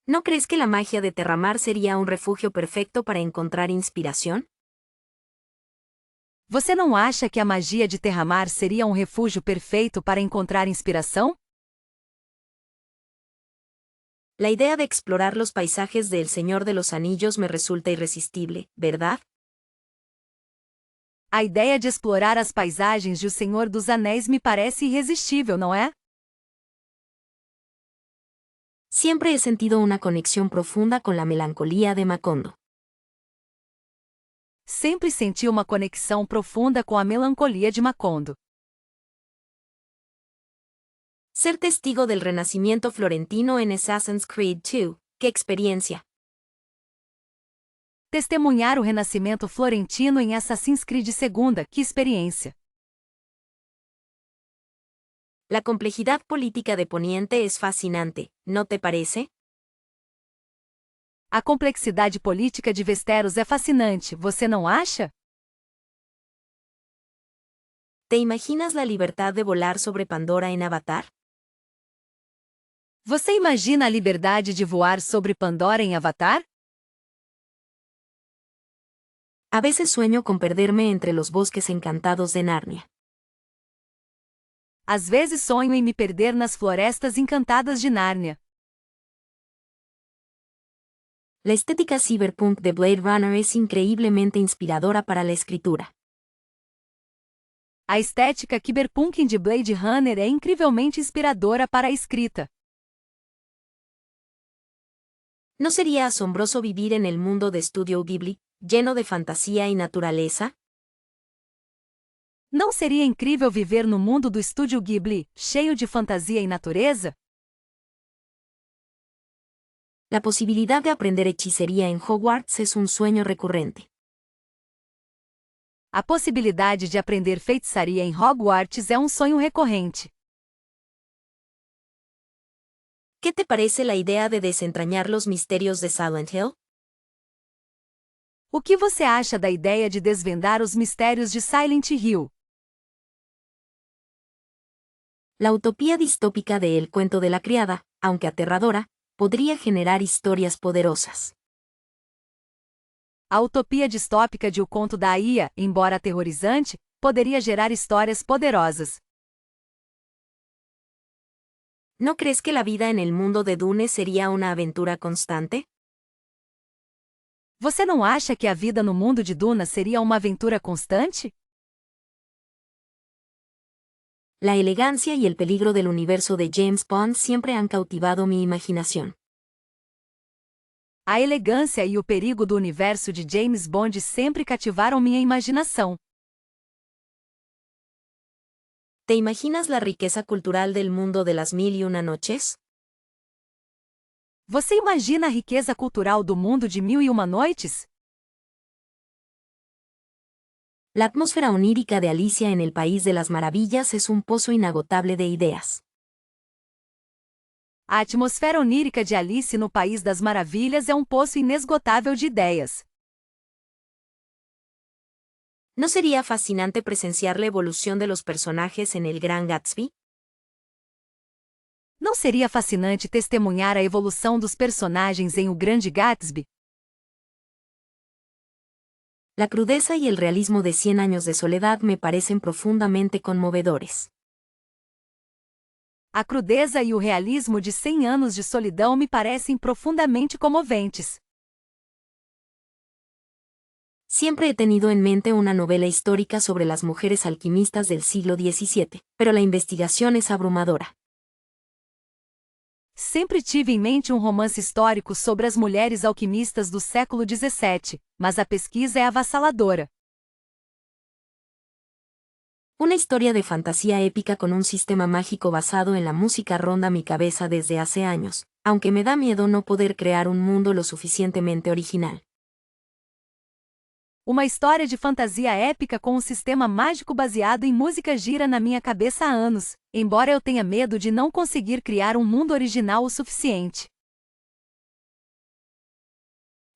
¿No crees que la magia de Terramar sería un refugio perfecto para encontrar inspiración? Você não acha que a magia de Terramar seria um refúgio perfeito para encontrar inspiração? La idea de explorar los paisajes de El Señor de los Anillos me resulta irresistible, ¿verdad? A ideia de explorar as paisagens de O Senhor dos Anéis me parece irresistível, não é? Siempre he sentido una conexión profunda con la melancolía de Macondo. Sempre senti uma conexão profunda com a melancolia de Macondo. Ser testigo del renacimiento florentino en Assassin's Creed 2, ¡qué experiencia! Testemunhar o renascimento florentino em Assassin's Creed 2, que experiência! La complejidad política de Poniente es fascinante, ¿no te parece? A complexidade política de Westeros é fascinante, você não acha? ¿Te imaginas la libertad de volar sobre Pandora en Avatar? Você imagina a liberdade de voar sobre Pandora em Avatar? A veces sueño con perderme entre los bosques encantados de Narnia. Às vezes sonho em me perder nas florestas encantadas de Nárnia. La estética cyberpunk de Blade Runner es increíblemente inspiradora para la escritura. A estética cyberpunk de Blade Runner é incrivelmente inspiradora para a escrita. ¿No sería asombroso vivir en el mundo de Studio Ghibli, lleno de fantasía y naturaleza? Não seria incrível viver no mundo do Estúdio Ghibli, cheio de fantasia e natureza? La posibilidad de aprender hechicería en Hogwarts es un sueño recurrente. A possibilidade de aprender feitiçaria em Hogwarts é um sonho recorrente. ¿Qué te parece la idea de desentrañar los misterios de Silent Hill? O que você acha da ideia de desvendar os mistérios de Silent Hill? La utopía distópica de El cuento de la criada, aunque aterradora, podría generar historias poderosas. A utopia distópica de O Conto da Aia, embora aterrorizante, poderia gerar histórias poderosas. ¿No crees que la vida en el mundo de Dune sería una aventura constante? Você não acha que a vida no mundo de Duna seria uma aventura constante? La elegancia y el peligro del universo de James Bond siempre han cautivado mi imaginación. A elegância e o perigo do universo de James Bond sempre cativaram minha imaginação. ¿Te imaginas la riqueza cultural del mundo de las mil y una noches? Você imagina a riqueza cultural do mundo de Mil e Uma Noites? La atmósfera onírica de Alicia en el País de las Maravillas es un pozo inagotable de ideas. A atmosfera onírica de Alice no País das Maravilhas é um poço inesgotável de ideias. ¿No sería fascinante presenciar la evolución de los personajes en El Gran Gatsby? Não seria fascinante testemunhar a evolução dos personagens em O Grande Gatsby? La crudeza y el realismo de Cien años de soledad me parecen profundamente conmovedores. A crudeza e o realismo de 100 anos de solidão me parecem profundamente comoventes. Siempre he tenido en mente una novela histórica sobre las mujeres alquimistas del siglo XVII, pero la investigación es abrumadora. Sempre tive em mente um romance histórico sobre as mulheres alquimistas do século XVII, mas a pesquisa é avassaladora. Una historia de fantasía épica con un sistema mágico basado en la música ronda mi cabeza desde hace años, aunque me da miedo no poder crear un mundo lo suficientemente original. Uma história de fantasia épica com um sistema mágico baseado em música gira na minha cabeça há anos, embora eu tenha medo de não conseguir criar um mundo original o suficiente.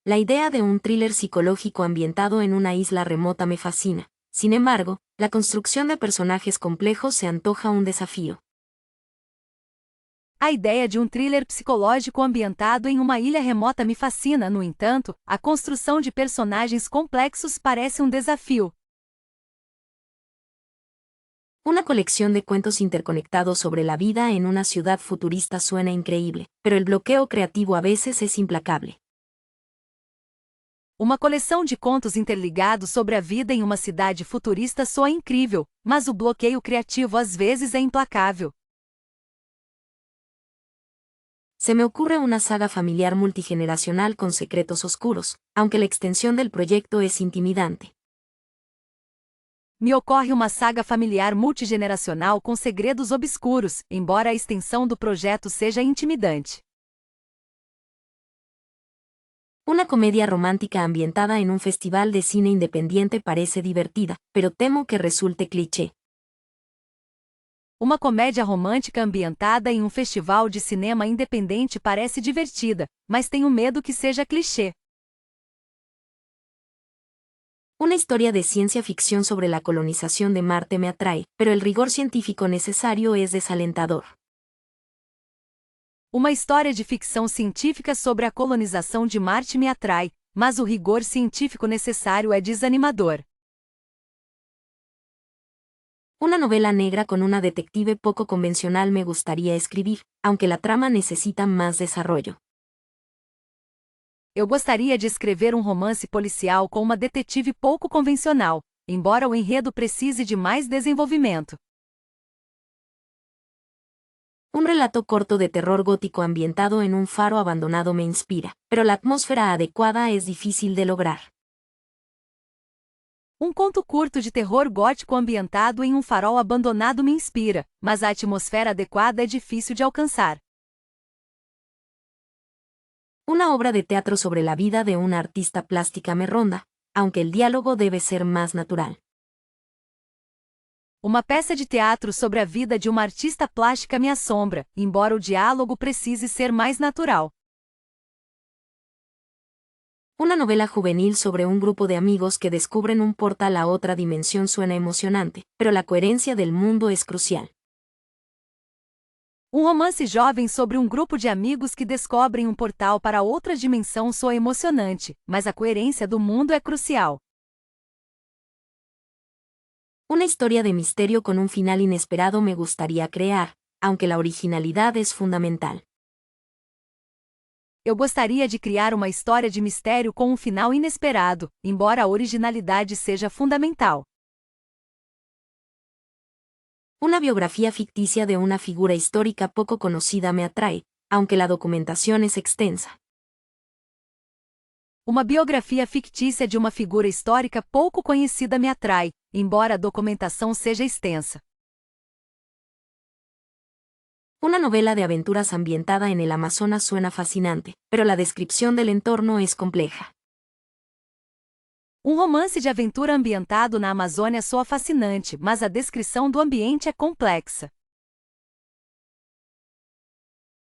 La idea de un thriller psicológico ambientado en una isla remota me fascina. Sin embargo, la construcción de personajes complejos se antoja un desafío. A ideia de um thriller psicológico ambientado em uma ilha remota me fascina, no entanto, a construção de personagens complexos parece um desafio. Una colección de cuentos interconectados sobre la vida en una ciudad futurista suena increíble, pero el bloqueo creativo a veces es implacable. Uma coleção de contos interligados sobre a vida em uma cidade futurista soa incrível, mas o bloqueio criativo às vezes é implacável. Se me ocurre una saga familiar multigeneracional con secretos oscuros, aunque la extensión del proyecto es intimidante. Me ocorre uma saga familiar multigeneracional com segredos obscuros, embora a extensão do projeto seja intimidante. Una comedia romántica ambientada en un festival de cine independiente parece divertida, pero temo que resulte cliché. Uma comédia romântica ambientada em um festival de cinema independente parece divertida, mas tenho medo que seja clichê. Una historia de ciencia ficción sobre la colonización de Marte me atrae, pero el rigor científico necesario es desalentador. Uma história de ficção científica sobre a colonização de Marte me atrai, mas o rigor científico necessário é desanimador. Una novela negra con una detective poco convencional me gustaría escribir, aunque la trama necesita más desarrollo. Eu gostaria de escrever um romance policial com uma detetive pouco convencional, embora o enredo precise de mais desenvolvimento. Un relato corto de terror gótico ambientado en un faro abandonado me inspira, pero la atmósfera adecuada es difícil de lograr. Um conto curto de terror gótico ambientado em um farol abandonado me inspira, mas a atmosfera adequada é difícil de alcançar. Una obra de teatro sobre la vida de una artista plástica me ronda, aunque el diálogo debe ser más natural. Uma peça de teatro sobre a vida de uma artista plástica me assombra, embora o diálogo precise ser mais natural. Una novela juvenil sobre un grupo de amigos que descubren un portal a otra dimensión suena emocionante, pero la coherencia del mundo es crucial. Um romance jovem sobre um grupo de amigos que descobrem um portal para outra dimensão soa emocionante, mas a coerência do mundo é crucial. Una historia de misterio con un final inesperado me gustaría crear, aunque la originalidad es fundamental. Eu gostaria de criar uma história de mistério com um final inesperado, embora a originalidade seja fundamental. Una biografía ficticia de una figura histórica poco conocida me atrae, aunque la documentación es extensa. Uma biografia fictícia de uma figura histórica pouco conhecida me atrai, embora a documentação seja extensa. Una novela de aventuras ambientada en el Amazonas suena fascinante, pero la descripción del entorno es compleja. Um romance de aventura ambientado na Amazônia soa fascinante, mas a descrição do ambiente é complexa.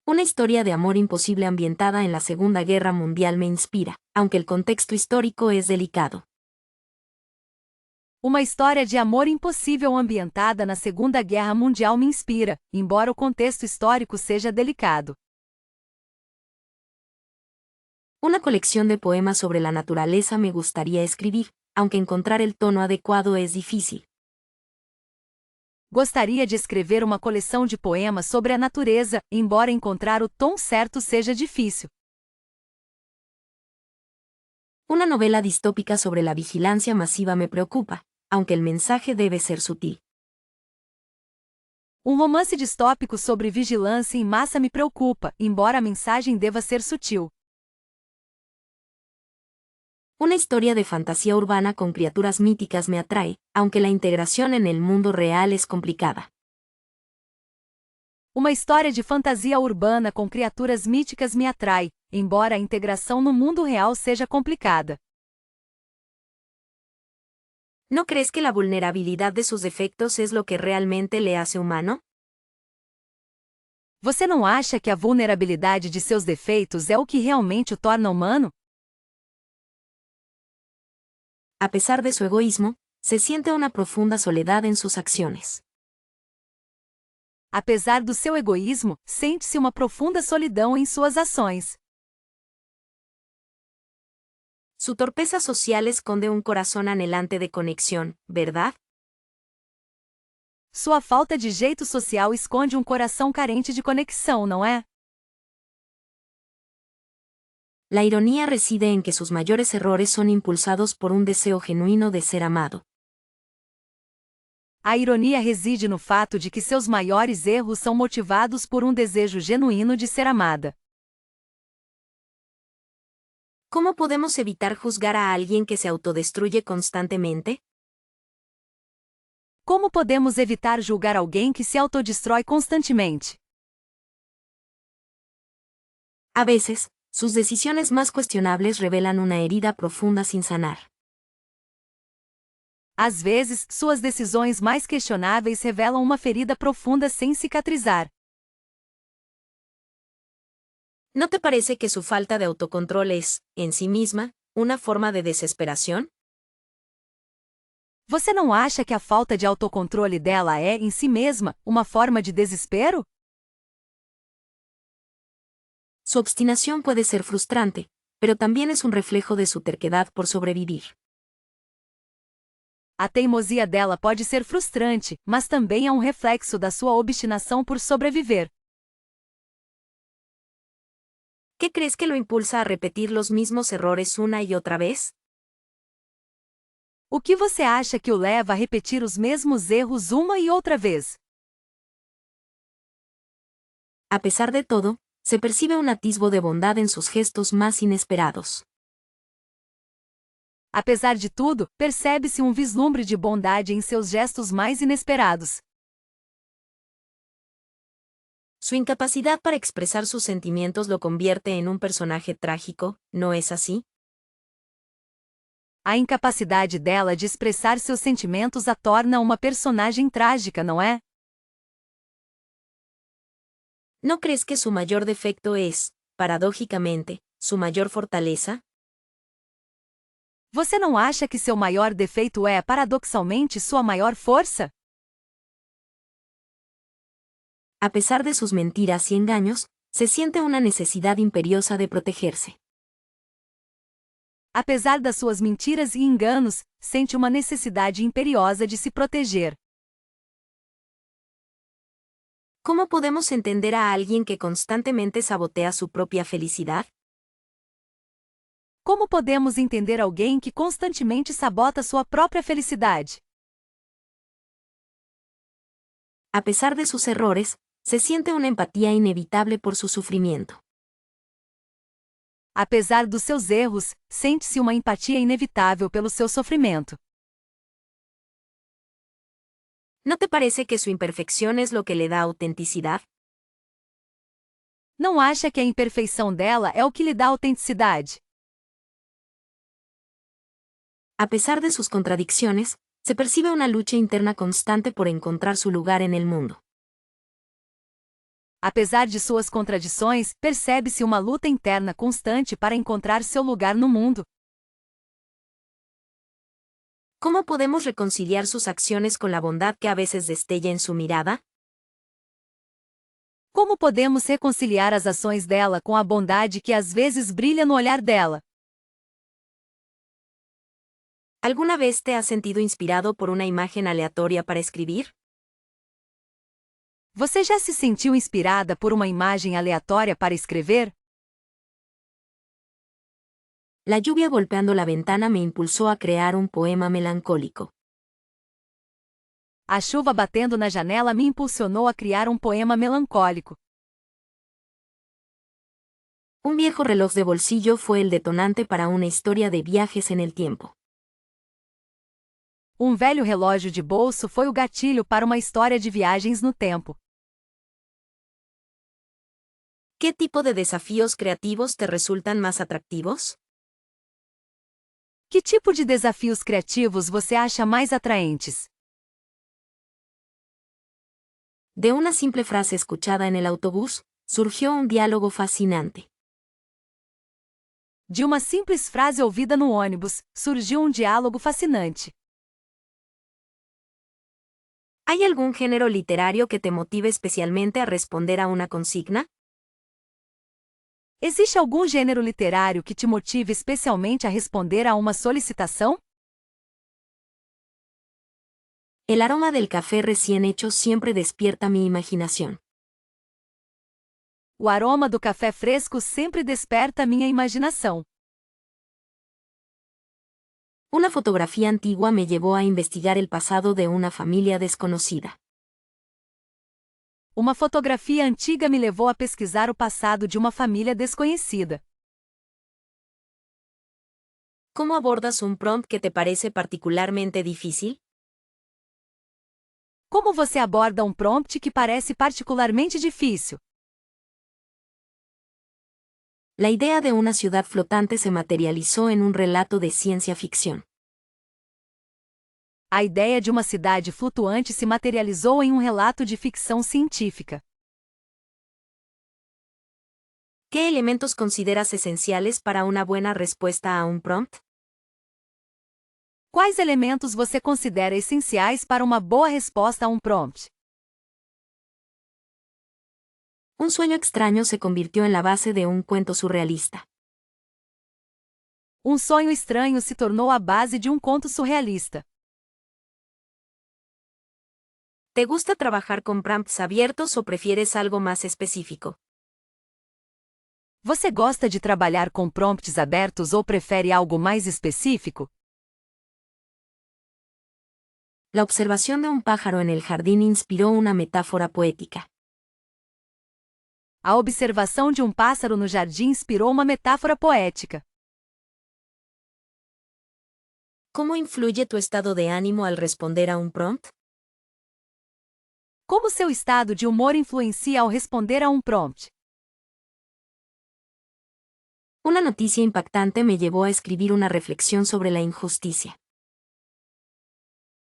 Una historia de amor imposible ambientada en la Segunda Guerra Mundial me inspira, aunque el contexto histórico es delicado. Uma história de amor impossível ambientada na Segunda Guerra Mundial me inspira, embora o contexto histórico seja delicado. Una colección de poemas sobre la naturaleza me gustaría escribir, aunque encontrar el tono adecuado es difícil. Gostaria de escrever uma coleção de poemas sobre a natureza, embora encontrar o tom certo seja difícil. Una novela distópica sobre la vigilancia masiva me preocupa, aunque el mensaje debe ser sutil. Um romance distópico sobre vigilância em massa me preocupa, embora a mensagem deva ser sutil. Una historia de fantasía urbana con criaturas míticas me atrae, aunque la integración en el mundo real es complicada. Uma história de fantasia urbana com criaturas míticas me atrai, embora a integração no mundo real seja complicada. ¿No crees que la vulnerabilidad de sus defectos es lo que realmente le hace humano? Você não acha que a vulnerabilidade de seus defeitos é o que realmente o torna humano? A pesar de su egoísmo, se siente una profunda soledad en sus acciones. Apesar do seu egoísmo, sente-se uma profunda solidão em suas ações. Su torpeza social esconde un corazón anhelante de conexión, ¿verdad? Sua falta de jeito social esconde um coração carente de conexão, não é? La ironía reside en que sus mayores errores son impulsados por un deseo genuino de ser amado. A ironia reside no fato de que seus maiores erros são motivados por um desejo genuíno de ser amada. ¿Cómo podemos evitar juzgar a alguien que se autodestruye constantemente? Como podemos evitar julgar alguém que se autodestrói constantemente? A veces, sus decisiones más cuestionables revelan una herida profunda sin sanar. Às vezes, suas decisões mais questionáveis revelam uma ferida profunda sem cicatrizar. ¿No te parece que su falta de autocontrol es, en sí misma, una forma de desesperación? Você não acha que a falta de autocontrole dela é, em si mesma, uma forma de desespero? Su obstinación puede ser frustrante, pero también es un reflejo de su terquedad por sobrevivir. A teimosia dela pode ser frustrante, mas também é um reflexo da sua obstinação por sobreviver. ¿Qué crees que lo impulsa a repetir los mismos errores una y otra vez? O que você acha que o leva a repetir os mesmos erros uma e outra vez? A pesar de todo, se percibe un atisbo de bondad en sus gestos más inesperados. Apesar de tudo, percebe-se um vislumbre de bondade em seus gestos mais inesperados. Su incapacidad para expresar sus sentimientos lo convierte en un personaje trágico, ¿no es así? A incapacidade dela de expressar seus sentimentos a torna uma personagem trágica, não é? ¿No crees que su mayor defecto es, paradójicamente, su mayor fortaleza? Você não acha que seu maior defeito é, paradoxalmente, sua maior força? A pesar de sus mentiras y engaños, se siente una necesidad imperiosa de protegerse. Apesar das suas mentiras e enganos, sente uma necessidade imperiosa de se proteger. ¿Cómo podemos entender a alguien que constantemente sabotea su propia felicidad? Como podemos entender alguém que constantemente sabota sua própria felicidade? A pesar de sus errores, se siente una empatía inevitable por su sufrimiento. Apesar dos seus erros, sente-se uma empatia inevitável pelo seu sofrimento. ¿No te parece que su imperfección es lo que le da autenticidad? Não acha que a imperfeição dela é o que lhe dá autenticidade? A pesar de sus contradicciones, se percibe una lucha interna constante por encontrar su lugar en el mundo. Apesar de suas contradições, percebe-se uma luta interna constante para encontrar seu lugar no mundo. ¿Cómo podemos reconciliar sus acciones con la bondad que a veces destella en su mirada? Como podemos reconciliar as ações dela com a bondade que às vezes brilha no olhar dela? ¿Alguna vez te has sentido inspirado por una imagen aleatoria para escribir? Você já se sentiu inspirada por uma imagem aleatória para escrever? La lluvia golpeando la ventana me impulsó a crear un poema melancólico. A chuva batendo na janela me impulsionou a criar um poema melancólico. Un viejo reloj de bolsillo fue el detonante para una historia de viajes en el tiempo. Um velho relógio de bolso foi o gatilho para uma história de viagens no tempo. ¿Qué tipo de desafíos creativos te resultan más atractivos? Que tipo de desafios criativos você acha mais atraentes? De una simple frase escuchada en el autobús, surgió un diálogo fascinante. De uma simples frase ouvida no ônibus, surgiu um diálogo fascinante. ¿Hay algún género literario que te motive especialmente a responder a una consigna? Existe algum gênero literário que te motive especialmente a responder a uma solicitação? El aroma del café recién hecho siempre despierta mi imaginación. O aroma do café fresco sempre desperta minha imaginação. Una fotografía antigua me llevó a investigar el pasado de una familia desconocida. Uma fotografia antiga me levou a pesquisar o passado de uma família desconhecida. ¿Cómo abordas un prompt que te parece particularmente difícil? Como você aborda um prompt que parece particularmente difícil? La idea de una ciudad flotante se materializó en un relato de ciencia ficción. A ideia de uma cidade flutuante se materializou em um relato de ficção científica. ¿Qué elementos consideras esenciales para una buena respuesta a un prompt? Quais elementos você considera essenciais para uma boa resposta a um prompt? Un sueño extraño se convirtió en la base de un cuento surrealista. Um sonho estranho se tornou a base de um conto surrealista. ¿Te gusta trabajar con prompts abiertos o prefieres algo más específico? Você gosta de trabalhar com prompts abertos ou prefere algo mais específico? La observación de un pájaro en el jardín inspiró una metáfora poética. A observação de um pássaro no jardim inspirou uma metáfora poética. ¿Cómo influye tu estado de ánimo al responder a un prompt? Como seu estado de humor influencia ao responder a um prompt? Una noticia impactante me llevó a escribir una reflexión sobre la injusticia.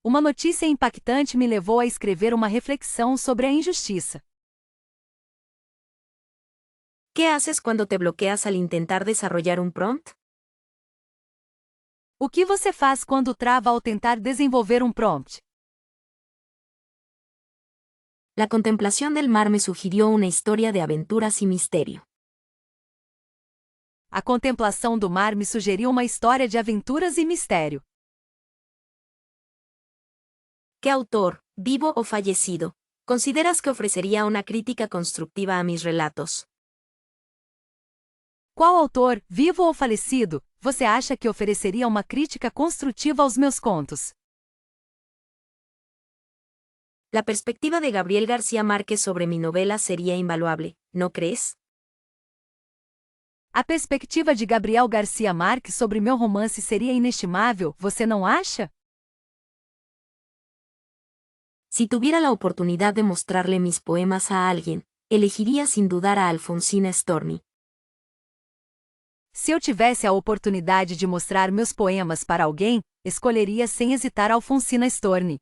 Uma notícia impactante me levou a escrever uma reflexão sobre a injustiça. ¿Qué haces cuando te bloqueas al intentar desarrollar un prompt? O que você faz quando trava ao tentar desenvolver um prompt? La contemplación del mar me sugirió una historia de aventuras y misterio. A contemplação do mar me sugeriu uma história de aventuras e mistério. ¿Qué autor, vivo o fallecido, consideras que ofrecería una crítica constructiva a mis relatos? Qual autor, vivo ou falecido, você acha que ofereceria uma crítica construtiva aos meus contos? La perspectiva de Gabriel García Márquez sobre mi novela sería invaluable, ¿no crees? A perspectiva de Gabriel García Márquez sobre meu romance seria inestimável, você não acha? Si tuviera la oportunidad de mostrarle mis poemas a alguien, elegiría sin dudar a Alfonsina Storni. Se eu tivesse a oportunidade de mostrar meus poemas para alguém, escolheria sem hesitar Alfonsina Storni.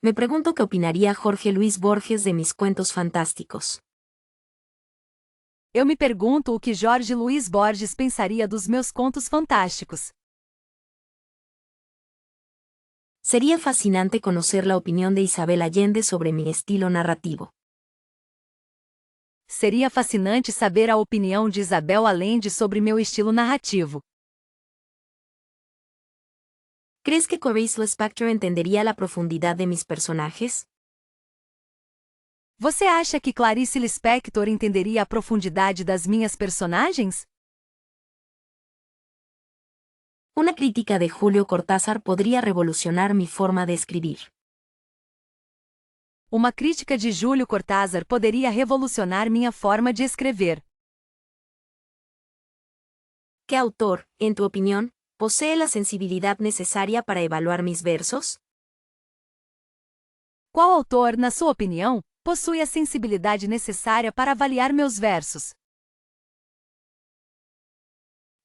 Me pregunto qué opinaría Jorge Luis Borges de mis cuentos fantásticos. Eu me pergunto o que Jorge Luis Borges pensaria dos meus contos fantásticos. Sería fascinante conocer la opinión de Isabel Allende sobre mi estilo narrativo. Seria fascinante saber a opinião de Isabel Allende sobre meu estilo narrativo. ¿Crees que Clarice Lispector entendería la profundidad de mis personajes? Você acha que Clarice Lispector entenderia a profundidade das minhas personagens? Una crítica de Julio Cortázar podría revolucionar mi forma de escribir. Uma crítica de Júlio Cortázar poderia revolucionar minha forma de escrever. ¿Qué autor, en tu opinión, posee la sensibilidad necesaria para evaluar mis versos? Qual autor, na sua opinião, possui a sensibilidade necessária para avaliar meus versos?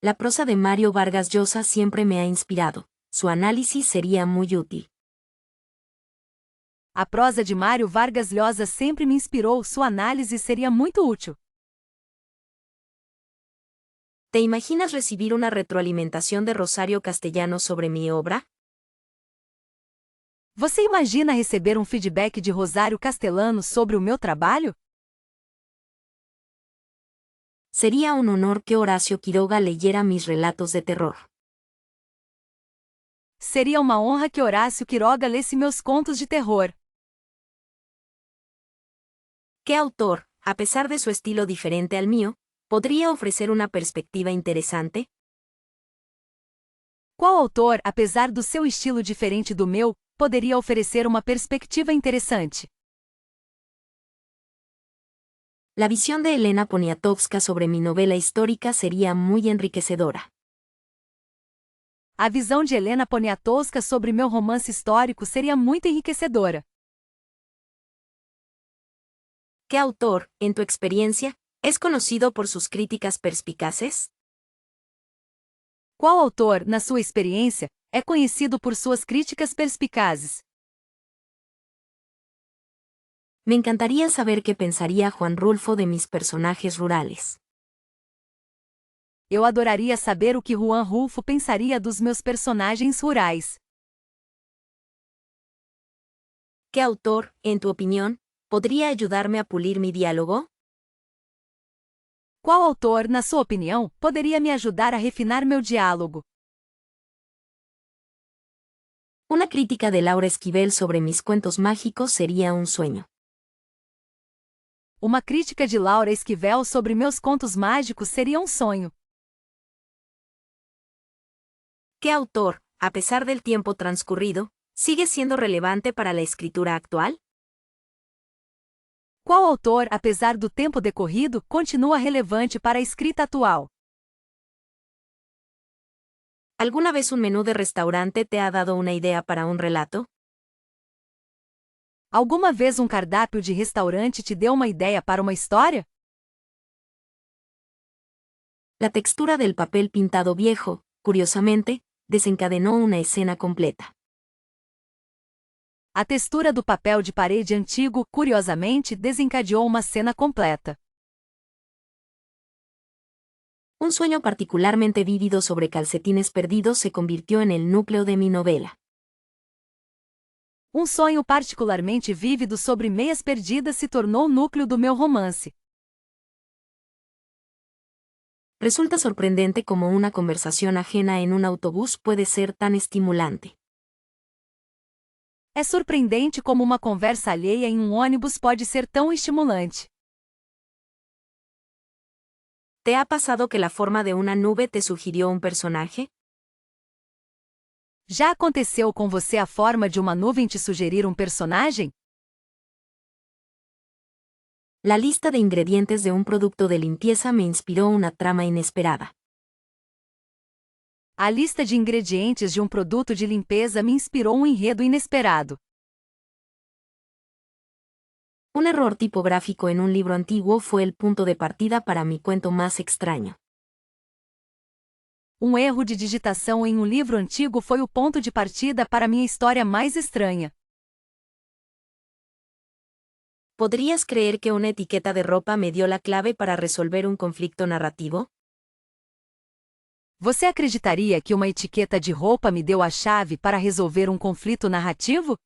La prosa de Mario Vargas Llosa siempre me ha inspirado. Su análisis sería muy útil. A prosa de Mário Vargas Llosa sempre me inspirou, sua análise seria muito útil. ¿Te imaginas recibir una retroalimentación de Rosario Castellanos sobre mi obra? Você imagina receber um feedback de Rosário Castellano sobre o meu trabalho? Sería un honor que Horacio Quiroga leyera mis relatos de terror. Seria uma honra que Horácio Quiroga lesse meus contos de terror. ¿Qué autor, a pesar de su estilo diferente al mío, podría ofrecer una perspectiva interesante? Qual autor, apesar do seu estilo diferente do meu, poderia oferecer uma perspectiva interessante? La visión de Elena Poniatowska sobre mi novela histórica sería muy enriquecedora. A visão de Helena Poniatowska sobre meu romance histórico seria muito enriquecedora. ¿Qué autor, en tu experiencia, es conocido por sus críticas perspicaces? Qual autor, na sua experiência, é conhecido por suas críticas perspicazes? Me encantaría saber qué pensaría Juan Rulfo de mis personajes rurales. Eu adoraria saber o que Juan Rulfo pensaria dos meus personagens rurais. ¿Qué autor, en tu opinión, podría ayudarme a pulir mi diálogo? Qual autor, na sua opinião, poderia me ajudar a refinar meu diálogo? Una crítica de Laura Esquivel sobre mis cuentos mágicos sería un sueño. Uma crítica de Laura Esquivel sobre meus contos mágicos seria um sonho. ¿Qué autor, a pesar del tiempo transcurrido, sigue siendo relevante para la escritura actual? Qual autor, apesar do tempo decorrido, continua relevante para a escrita atual? ¿Alguna vez un menú de restaurante te ha dado una idea para un relato? Alguma vez um cardápio de restaurante te deu uma ideia para uma história? La textura del papel pintado viejo, curiosamente, desencadenó una escena completa. A textura do papel de parede antigo, curiosamente, desencadeou uma cena completa. Un sueño particularmente vívido sobre calcetines perdidos se convirtió en el núcleo de mi novela. Um sonho particularmente vívido sobre meias perdidas se tornou o núcleo do meu romance. Resulta sorprendente cómo una conversación ajena en un autobús puede ser tan estimulante. É surpreendente como uma conversa alheia em um ônibus pode ser tão estimulante. ¿Te ha pasado que la forma de una nube te sugirió un personaje? Já aconteceu com você a forma de uma nuvem te sugerir um personagem? La lista de ingredientes de un producto de limpieza me inspiró una trama inesperada. A lista de ingredientes de um produto de limpeza me inspirou um enredo inesperado. Un error tipográfico en un libro antiguo fue el punto de partida para mi cuento más extraño. Um erro de digitação em um livro antigo foi o ponto de partida para minha história mais estranha. ¿Podrías creer que una etiqueta de ropa me dio la clave para resolver un conflicto narrativo? Você acreditaria que uma etiqueta de roupa me deu a chave para resolver um conflito narrativo?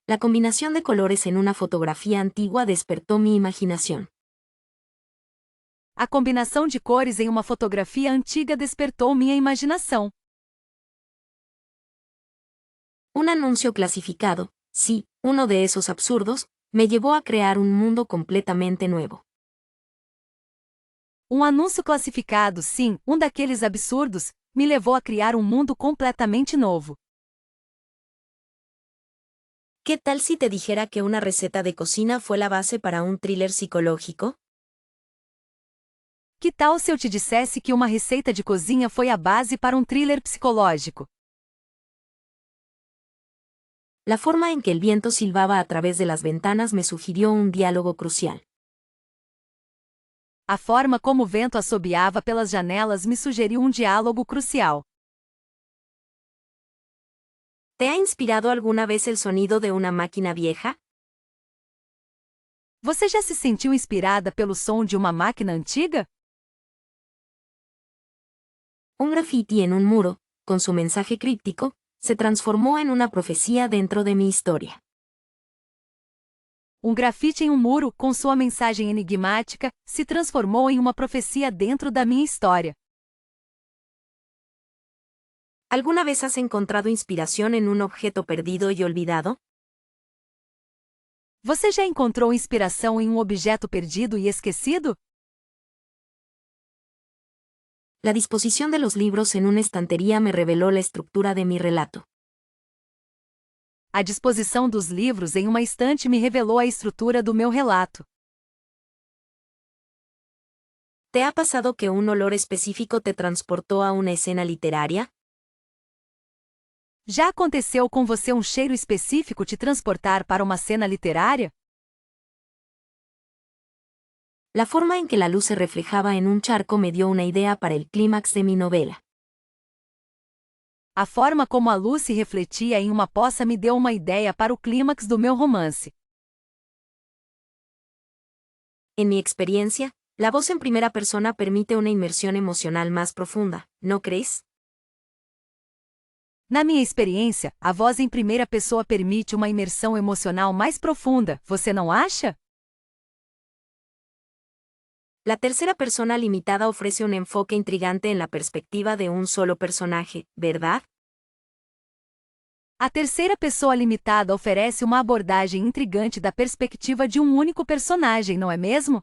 La combinación de colores en una fotografía antigua despertó mi imaginación. A combinação de cores em uma fotografia antiga despertou minha imaginação. Un anuncio clasificado, sí, uno de esos absurdos, me llevó a crear un mundo completamente nuevo. Um anúncio classificado, sim, um daqueles absurdos, me levou a criar um mundo completamente novo. ¿Qué tal si te dijera que una receta de cocina fue la base para un thriller psicológico? Que tal se eu te dissesse que uma receita de cozinha foi a base para um thriller psicológico? La forma en que el viento silbaba a través de las ventanas me sugirió un diálogo crucial. A forma como o vento assobiava pelas janelas me sugeriu um diálogo crucial. ¿Te ha inspirado alguna vez el sonido de una máquina vieja? Você já se sentiu inspirada pelo som de uma máquina antiga? Un graffiti en un muro, con su mensaje críptico, se transformó en una profecía dentro de mi historia. Grafite em muro, com sua mensagem enigmática, se transformou em uma profecia dentro da minha história. ¿Alguna vez has encontrado inspiración en un objeto perdido y olvidado? Você já encontrou inspiração em objeto perdido e esquecido? La disposición de los libros en una estantería me reveló la estructura de mi relato. A disposição dos livros em uma estante me revelou a estrutura do meu relato. ¿Te ha pasado que un olor específico te transportó a una escena literaria? Já aconteceu com você cheiro específico te transportar para uma cena literária? La forma en que la luz se reflejaba en un charco me dio una idea para el clímax de mi novela. A forma como a luz se refletia em uma poça me deu uma ideia para o clímax do meu romance. En mi experiencia, la voz en primera persona permite una inmersión emocional más profunda, ¿no crees? Na minha experiência, a voz em primeira pessoa permite uma imersão emocional mais profunda, você não acha? La tercera persona limitada ofrece un enfoque intrigante en la perspectiva de un solo personaje, ¿verdad? A terceira pessoa limitada oferece uma abordagem intrigante da perspectiva de um único personagem, não é mesmo?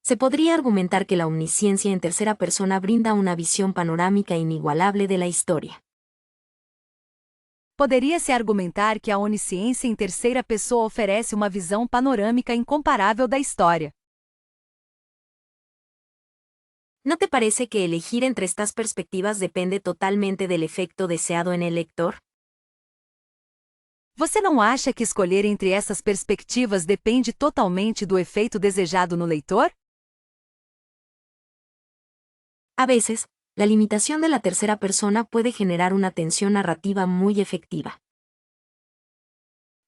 Se podría argumentar que la omnisciencia en tercera persona brinda una visión panorámica inigualable de la historia. Poderia-se argumentar que a onisciência em terceira pessoa oferece uma visão panorâmica incomparável da história. ¿No te parece que elegir entre estas perspectivas depende totalmente del efecto deseado en el lector? Você não acha que escolher entre essas perspectivas depende totalmente do efeito desejado no leitor? A veces, la limitación de la tercera persona puede generar una tensión narrativa muy efectiva.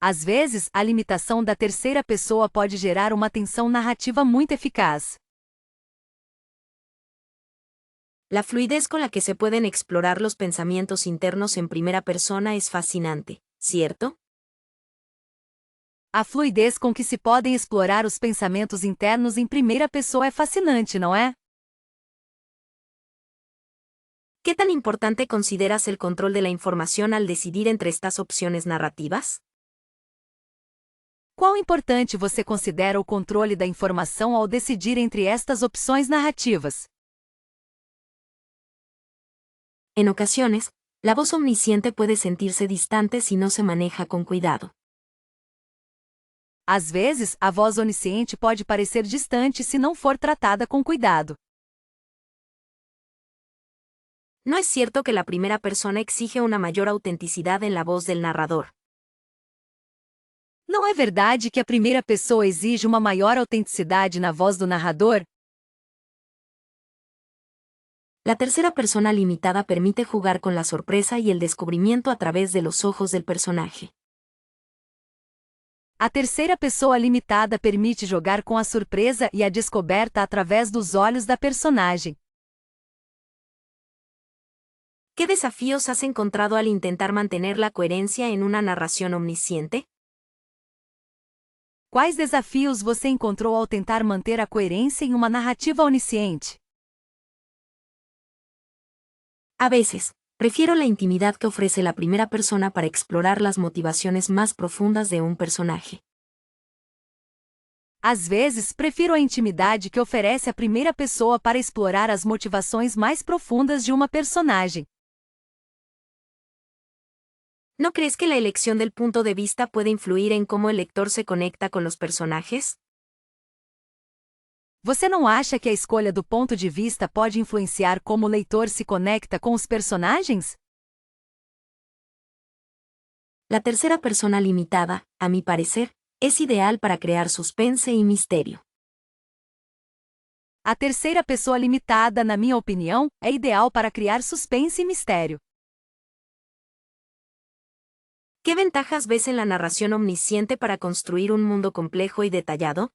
Às vezes, a limitação da terceira pessoa pode gerar uma tensão narrativa muito eficaz. La fluidez con la que se pueden explorar los pensamientos internos en primera persona es fascinante, ¿cierto? A fluidez com que se podem explorar os pensamentos internos em primeira pessoa é fascinante, não é? ¿Qué tan importante consideras el control de la información al decidir entre estas opciones narrativas? Quão importante você considera o controle da informação ao decidir entre estas opções narrativas? En ocasiones, la voz omnisciente puede sentirse distante si no se maneja con cuidado. Às vezes, a voz onisciente pode parecer distante se não for tratada com cuidado. ¿No es cierto que la primera persona exige una mayor autenticidad en la voz del narrador? Não é verdade que a primeira pessoa exige uma maior autenticidade na voz do narrador? La tercera persona limitada permite jugar con la sorpresa y el descubrimiento a través de los ojos del personaje. A terceira pessoa limitada permite jogar com a surpresa e a descoberta através dos olhos da personagem. ¿Qué desafíos has encontrado al intentar mantener la coherencia en una narración omnisciente? Quais desafios você encontrou ao tentar manter a coerência em uma narrativa onisciente? A veces, prefiero la intimidad que ofrece la primera persona para explorar las motivaciones más profundas de un personaje. Às vezes, prefiro a intimidade que oferece a primeira pessoa para explorar as motivações mais profundas de uma personagem. ¿No crees que la elección del punto de vista puede influir en cómo el lector se conecta con los personajes? Você não acha que a escolha do ponto de vista pode influenciar como o leitor se conecta com os personagens? La tercera persona limitada, a mi parecer, es ideal para crear suspense y misterio. A terceira pessoa limitada, na minha opinião, é ideal para criar suspense e mistério. ¿Qué ventajas ves en la narración omnisciente para construir un mundo complejo y detallado?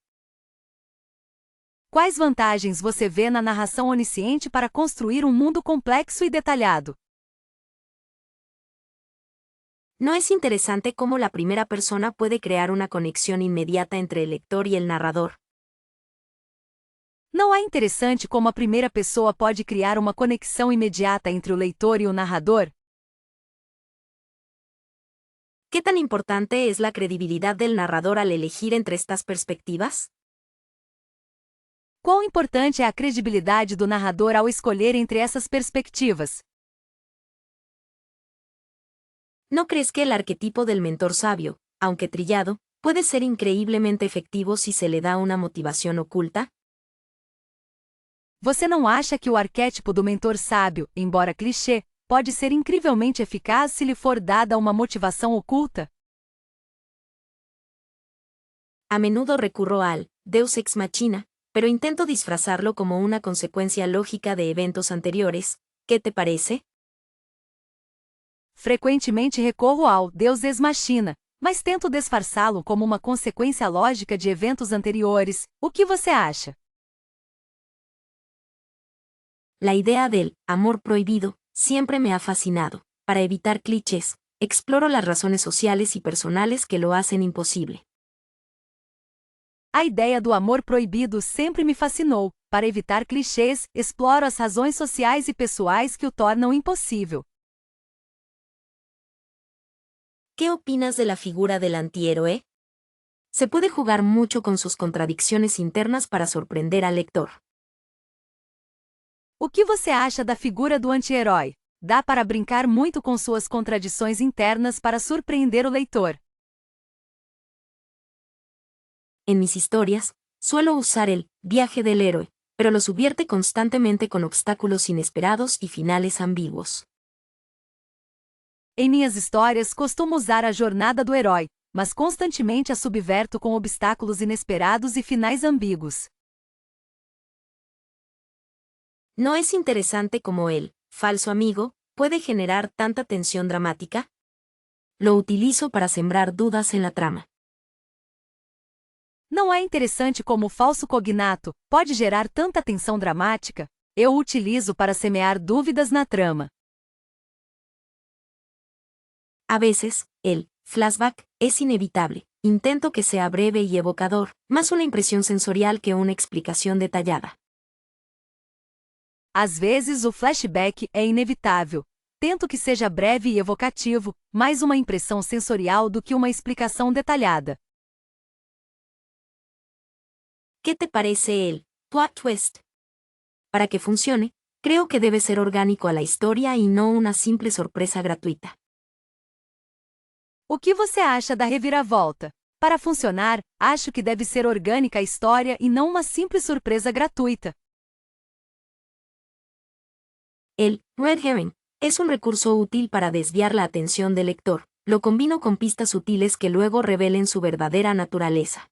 Quais vantagens você vê na narração onisciente para construir um mundo complexo e detalhado? ¿No es interesante cómo la primera persona puede crear una conexión inmediata entre el lector y el narrador? Não é interessante como a primeira pessoa pode criar uma conexão imediata entre o leitor e o narrador? ¿Qué tan importante es la credibilidad del narrador al elegir entre estas perspectivas? Quão importante é a credibilidade do narrador ao escolher entre essas perspectivas? ¿No crees que el arquetipo del mentor sabio, aunque trillado, puede ser increíblemente efectivo si se le da una motivación oculta? Você não acha que o arquétipo do mentor sábio, embora clichê, pode ser incrivelmente eficaz se lhe for dada uma motivação oculta? A menudo recurro al Deus ex machina, pero intento disfrazarlo como una consecuencia lógica de eventos anteriores. ¿Qué te parece? Frequentemente recorro ao Deus ex machina, mas tento disfarçá-lo como uma consequência lógica de eventos anteriores. O que você acha? La idea del amor prohibido siempre me ha fascinado. Para evitar clichés, exploro las razones sociales y personales que lo hacen imposible. A ideia do amor proibido sempre me fascinou. Para evitar clichês, exploro as razões sociais e pessoais que o tornam impossível. ¿Qué opinas de la figura del antihéroe? Se puede jugar mucho con sus contradicciones internas para sorprender al lector. O que você acha da figura do anti-herói? Dá para brincar muito com suas contradições internas para surpreender o leitor. En mis historias, suelo usar el viaje del héroe, pero lo subvierte constantemente con obstáculos inesperados y finales ambiguos. Em minhas histórias, costumo usar a jornada do herói, mas constantemente a subverto com obstáculos inesperados e finais ambíguos. ¿No es interesante cómo el falso amigo puede generar tanta tensión dramática? Lo utilizo para sembrar dudas en la trama. Não é interessante como o falso cognato pode gerar tanta tensão dramática? Eu o utilizo para semear dúvidas na trama. A veces, el flashback es inevitable. Intento que sea breve y evocador, más una impresión sensorial que una explicación detallada. Às vezes o flashback é inevitável. Tento que seja breve e evocativo, mais uma impressão sensorial do que uma explicação detalhada. ¿Qué te parece el plot twist? Para que funcione, creo que debe ser orgánico a la historia y no una simple sorpresa gratuita. O que você acha da reviravolta? Para funcionar, acho que deve ser orgânica a história e não uma simples surpresa gratuita. El red herring es un recurso útil para desviar la atención del lector. Lo combino con pistas sutiles que luego revelen su verdadera naturaleza.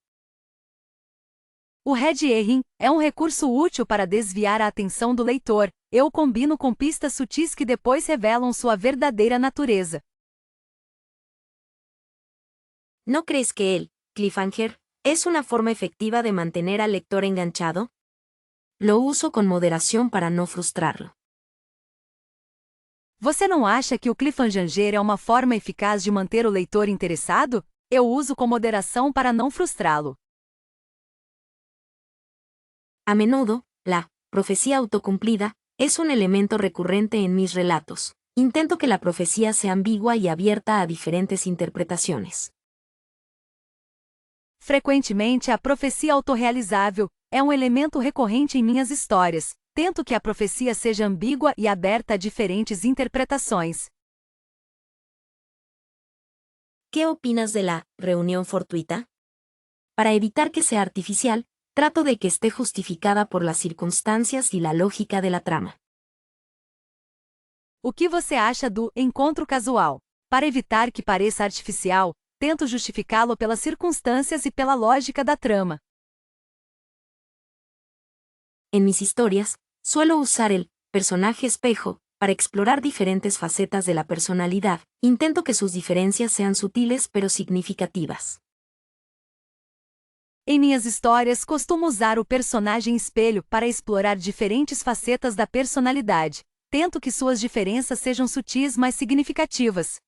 O red herring é um recurso útil para desviar a atenção do leitor. Eu combino com pistas sutis que depois revelam sua verdadeira natureza. ¿No crees que el cliffhanger es una forma efectiva de mantener al lector enganchado? Lo uso con moderación para no frustrarlo. Você não acha que o cliffhanger é uma forma eficaz de manter o leitor interessado? Eu uso com moderação para não frustrá-lo. A menudo, la profecía autocumplida es un elemento recurrente en mis relatos. Intento que la profecía sea ambigua y abierta a diferentes interpretaciones. Frequentemente, a profecia autorrealizável é um elemento recorrente em minhas histórias. Tento que a profecia seja ambígua e aberta a diferentes interpretações. ¿Qué opinas de la reunión fortuita? Para evitar que sea artificial, trato de que esté justificada por las circunstancias y la lógica de la trama. O que você acha do encontro casual? Para evitar que pareça artificial, tento justificá-lo pelas circunstâncias e pela lógica da trama. En mis historias, suelo usar el personaje espejo para explorar diferentes facetas de la personalidad. Intento que sus diferencias sean sutiles pero significativas. Em minhas histórias, costumo usar o personagem espelho para explorar diferentes facetas da personalidade. Tento que suas diferenças sejam sutis mas significativas.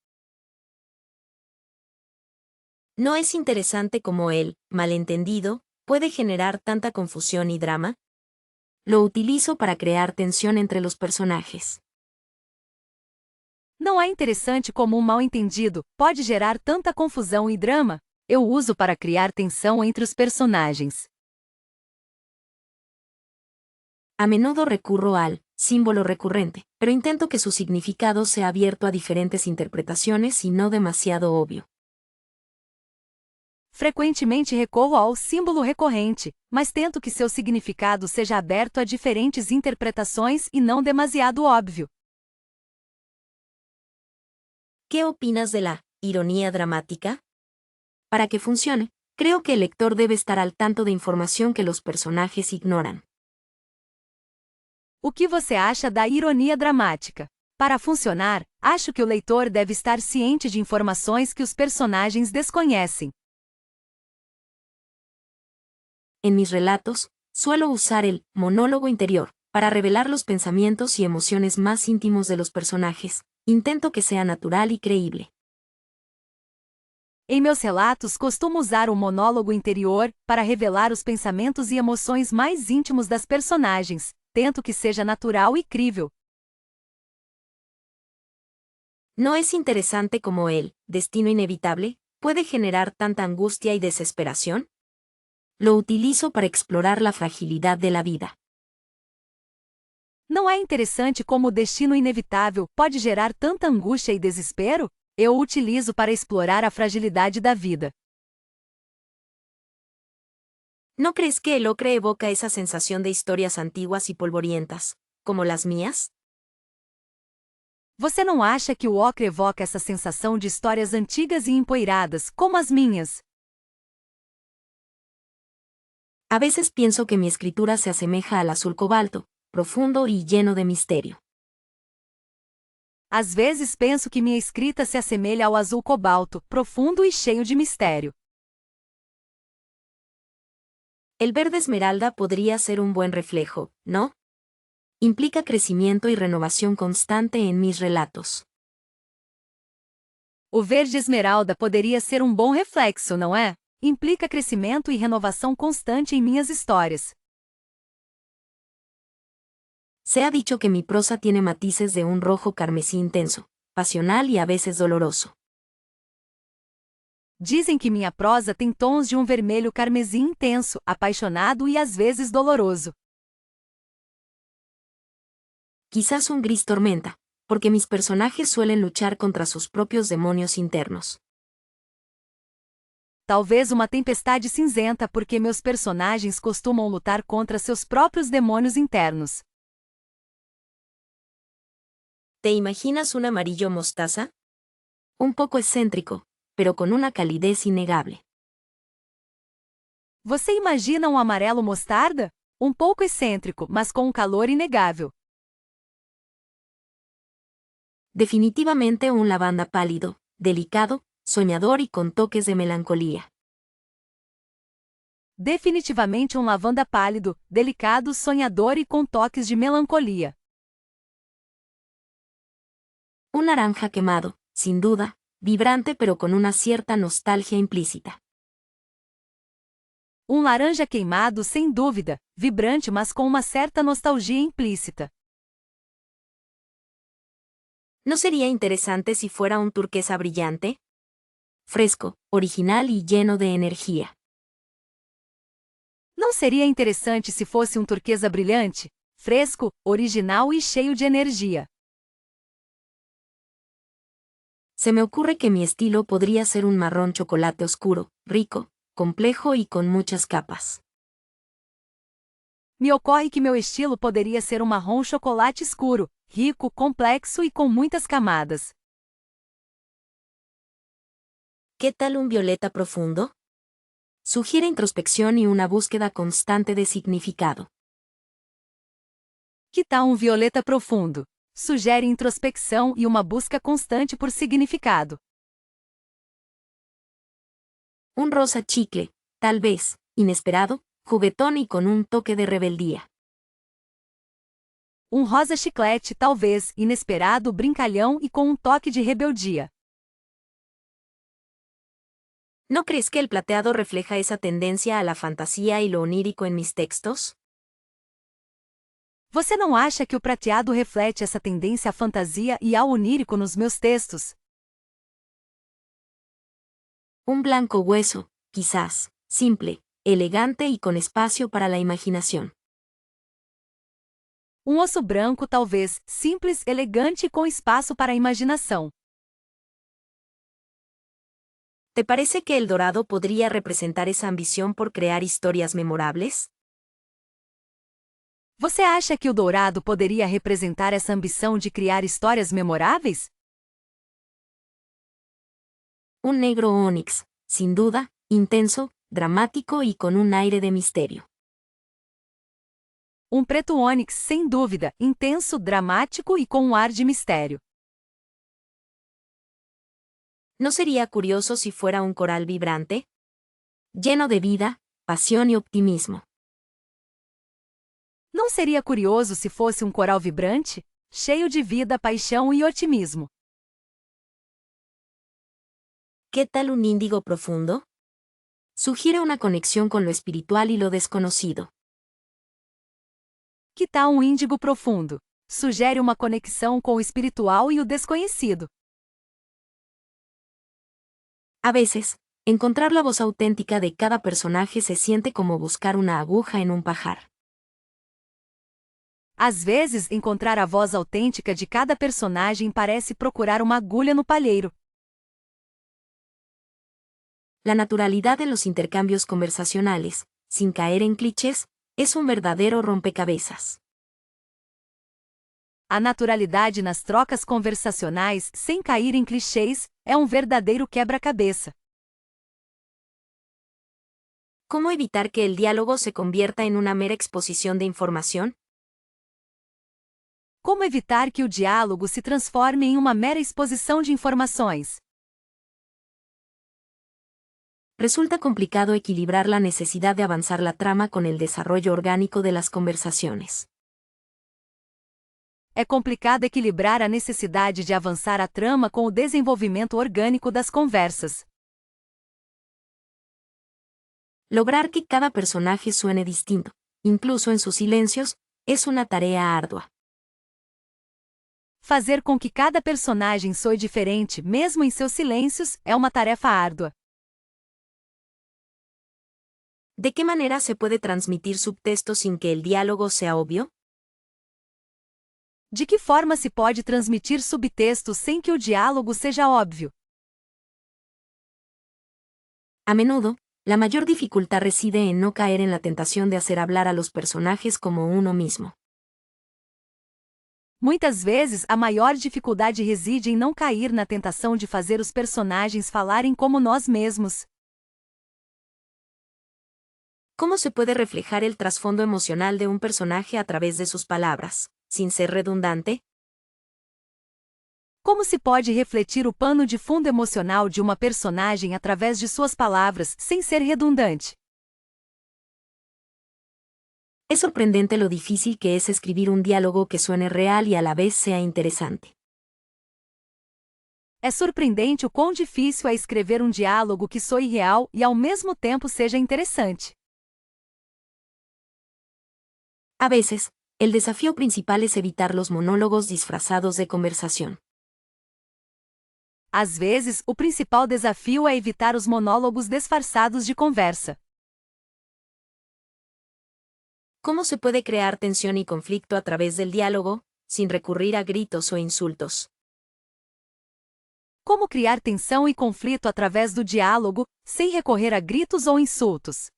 ¿No es interesante cómo el malentendido puede generar tanta confusión y drama? Lo utilizo para crear tensión entre los personajes. Não é interessante como um mal-entendido pode gerar tanta confusão e drama? Eu uso para criar tensão entre os personagens. A menudo recurro al símbolo recurrente, pero intento que su significado sea abierto a diferentes interpretaciones y no demasiado obvio. Frequentemente recorro ao símbolo recorrente, mas tento que seu significado seja aberto a diferentes interpretações e não demasiado óbvio. ¿Qué opinas de la ironía dramática? Para que funcione, creo que el lector debe estar al tanto de información que los personajes ignoran. O que você acha da ironia dramática? Para funcionar, acho que o leitor deve estar ciente de informações que os personagens desconhecem. En mis relatos, suelo usar el monólogo interior para revelar los pensamientos y emociones más íntimos de los personajes. Intento que sea natural y creíble. Em meus relatos, costumo usar o monólogo interior para revelar os pensamentos e emoções mais íntimos das personagens. Tento que seja natural e crível. ¿No es interesante cómo el destino inevitable puede generar tanta angustia y desesperación? Lo utilizo para explorar la fragilidad de la vida. Não é interessante como o destino inevitável pode gerar tanta angústia e desespero? Eu o utilizo para explorar a fragilidade da vida. ¿No crees que el ocre evoca esa sensación de historias antiguas y polvorientas, como las mías? Você não acha que o ocre evoca essa sensação de histórias antigas e empoeiradas, como as minhas? A veces pienso que mi escritura se asemeja al azul cobalto, profundo y lleno de misterio. Às vezes penso que minha escrita se assemelha ao azul cobalto, profundo e cheio de mistério. El verde esmeralda podría ser un buen reflejo, ¿no? Implica crecimiento y renovación constante en mis relatos. O verde esmeralda poderia ser um bom reflexo, não é? Implica crescimento e renovação constante em minhas histórias. Se ha dicho que mi prosa tiene matices de un rojo carmesí intenso, pasional y a veces doloroso. Dizem que minha prosa tem tons de um vermelho carmesim intenso, apaixonado e às vezes doloroso. Quizás un gris tormenta, porque mis personajes suelen luchar contra sus propios demonios internos. Talvez uma tempestade cinzenta porque meus personagens costumam lutar contra seus próprios demônios internos. ¿Te imaginas un amarillo mostaza? Un poco excéntrico, pero con una calidez innegable. Você imagina um amarelo mostarda? Um pouco excêntrico, mas com um calor inegável. Definitivamente un lavanda pálido, delicado, soñador y con toques de melancolía. Definitivamente um lavanda pálido, delicado, sonhador e com toques de melancolia. Un naranja quemado, sin duda, vibrante pero con una cierta nostalgia implícita. Um laranja queimado, sem dúvida, vibrante mas com uma certa nostalgia implícita. ¿No sería interesante si fuera un turquesa brillante? Fresco, original y lleno de energía. Não seria interessante se fosse um turquesa brilhante, fresco, original e cheio de energia? Se me ocurre que mi estilo podría ser un marrón chocolate oscuro, rico, complejo y con muchas capas. Me ocorre que meu estilo poderia ser um marrom chocolate escuro, rico, complexo e com muitas camadas. ¿Qué tal un violeta profundo? Sugiere introspección y una búsqueda constante de significado. Que tal um violeta profundo? Sugere introspecção e uma busca constante por significado. Un rosa chicle, tal vez, inesperado, juguetón y con un toque de rebeldía. Um rosa chiclete, talvez, inesperado, brincalhão e com um toque de rebeldia. ¿No crees que el plateado refleja esa tendencia a la fantasía y lo onírico en mis textos? Você não acha que o prateado reflete essa tendência à fantasia e ao onírico nos meus textos? Un blanco hueso, quizás, simple, elegante y con espacio para la imaginación. Osso branco talvez, simples, elegante e com espaço para a imaginação. ¿Te parece que el dorado podría representar esa ambición por crear historias memorables? Você acha que o dourado poderia representar essa ambição de criar histórias memoráveis? Un negro ónix, sin duda, intenso, dramático y con un aire de misterio. Preto ônix, sem dúvida, intenso, dramático e com ar de mistério. ¿No sería curioso si fuera un coral vibrante? Lleno de vida, pasión y optimismo. Não seria curioso se fosse coral vibrante, cheio de vida, paixão e otimismo? ¿Qué tal un índigo profundo? Sugiere una conexión con lo espiritual y lo desconocido. Que tal índigo profundo? Sugere uma conexão com o espiritual e o desconhecido. A veces, encontrar la voz auténtica de cada personaje se siente como buscar una aguja en un pajar. Às vezes, encontrar a voz autêntica de cada personagem parece procurar uma agulha no palheiro. La naturalidad de los intercambios conversacionales, sin caer en clichés, es un verdadero rompecabezas. A naturalidade nas trocas conversacionais, sem cair em clichês, é verdadeiro quebra-cabeça. ¿Cómo evitar que el diálogo se convierta en una mera exposición de información? Como evitar que o diálogo se transforme em uma mera exposição de informações? Resulta complicado equilibrar la necesidad de avanzar la trama con el desarrollo orgánico de las conversaciones. É complicado equilibrar a necessidade de avançar a trama com o desenvolvimento orgânico das conversas. Lograr que cada personaje suene distinto, incluso en sus silencios, es una tarea ardua. Fazer com que cada personagem soe diferente, mesmo em seus silêncios, é uma tarefa árdua. ¿De qué manera se puede transmitir subtexto sin que el diálogo sea obvio? De que forma se pode transmitir subtexto sem que o diálogo seja óbvio? A menudo, la mayor dificultad reside en no caer en la tentación de hacer hablar a los personajes como uno mismo. Muitas vezes, a maior dificuldade reside em não cair na tentação de fazer os personagens falarem como nós mesmos. ¿Cómo se puede reflejar el trasfondo emocional de un personaje a través de sus palabras, sin ser redundante? Como se pode refletir o pano de fundo emocional de uma personagem através de suas palavras, sem ser redundante? Es sorprendente lo difícil que es escribir un diálogo que suene real y a la vez sea interesante. É surpreendente o quão difícil é escrever diálogo que soe real e ao mesmo tempo seja interessante. A veces, el desafío principal es evitar los monólogos disfrazados de conversación. Às vezes, o principal desafio é evitar os monólogos disfarçados de conversa. ¿Cómo se puede crear tensión y conflicto a través del diálogo, sin recurrir a gritos o insultos? Como criar tensão e conflito através do diálogo, sem recorrer a gritos ou insultos?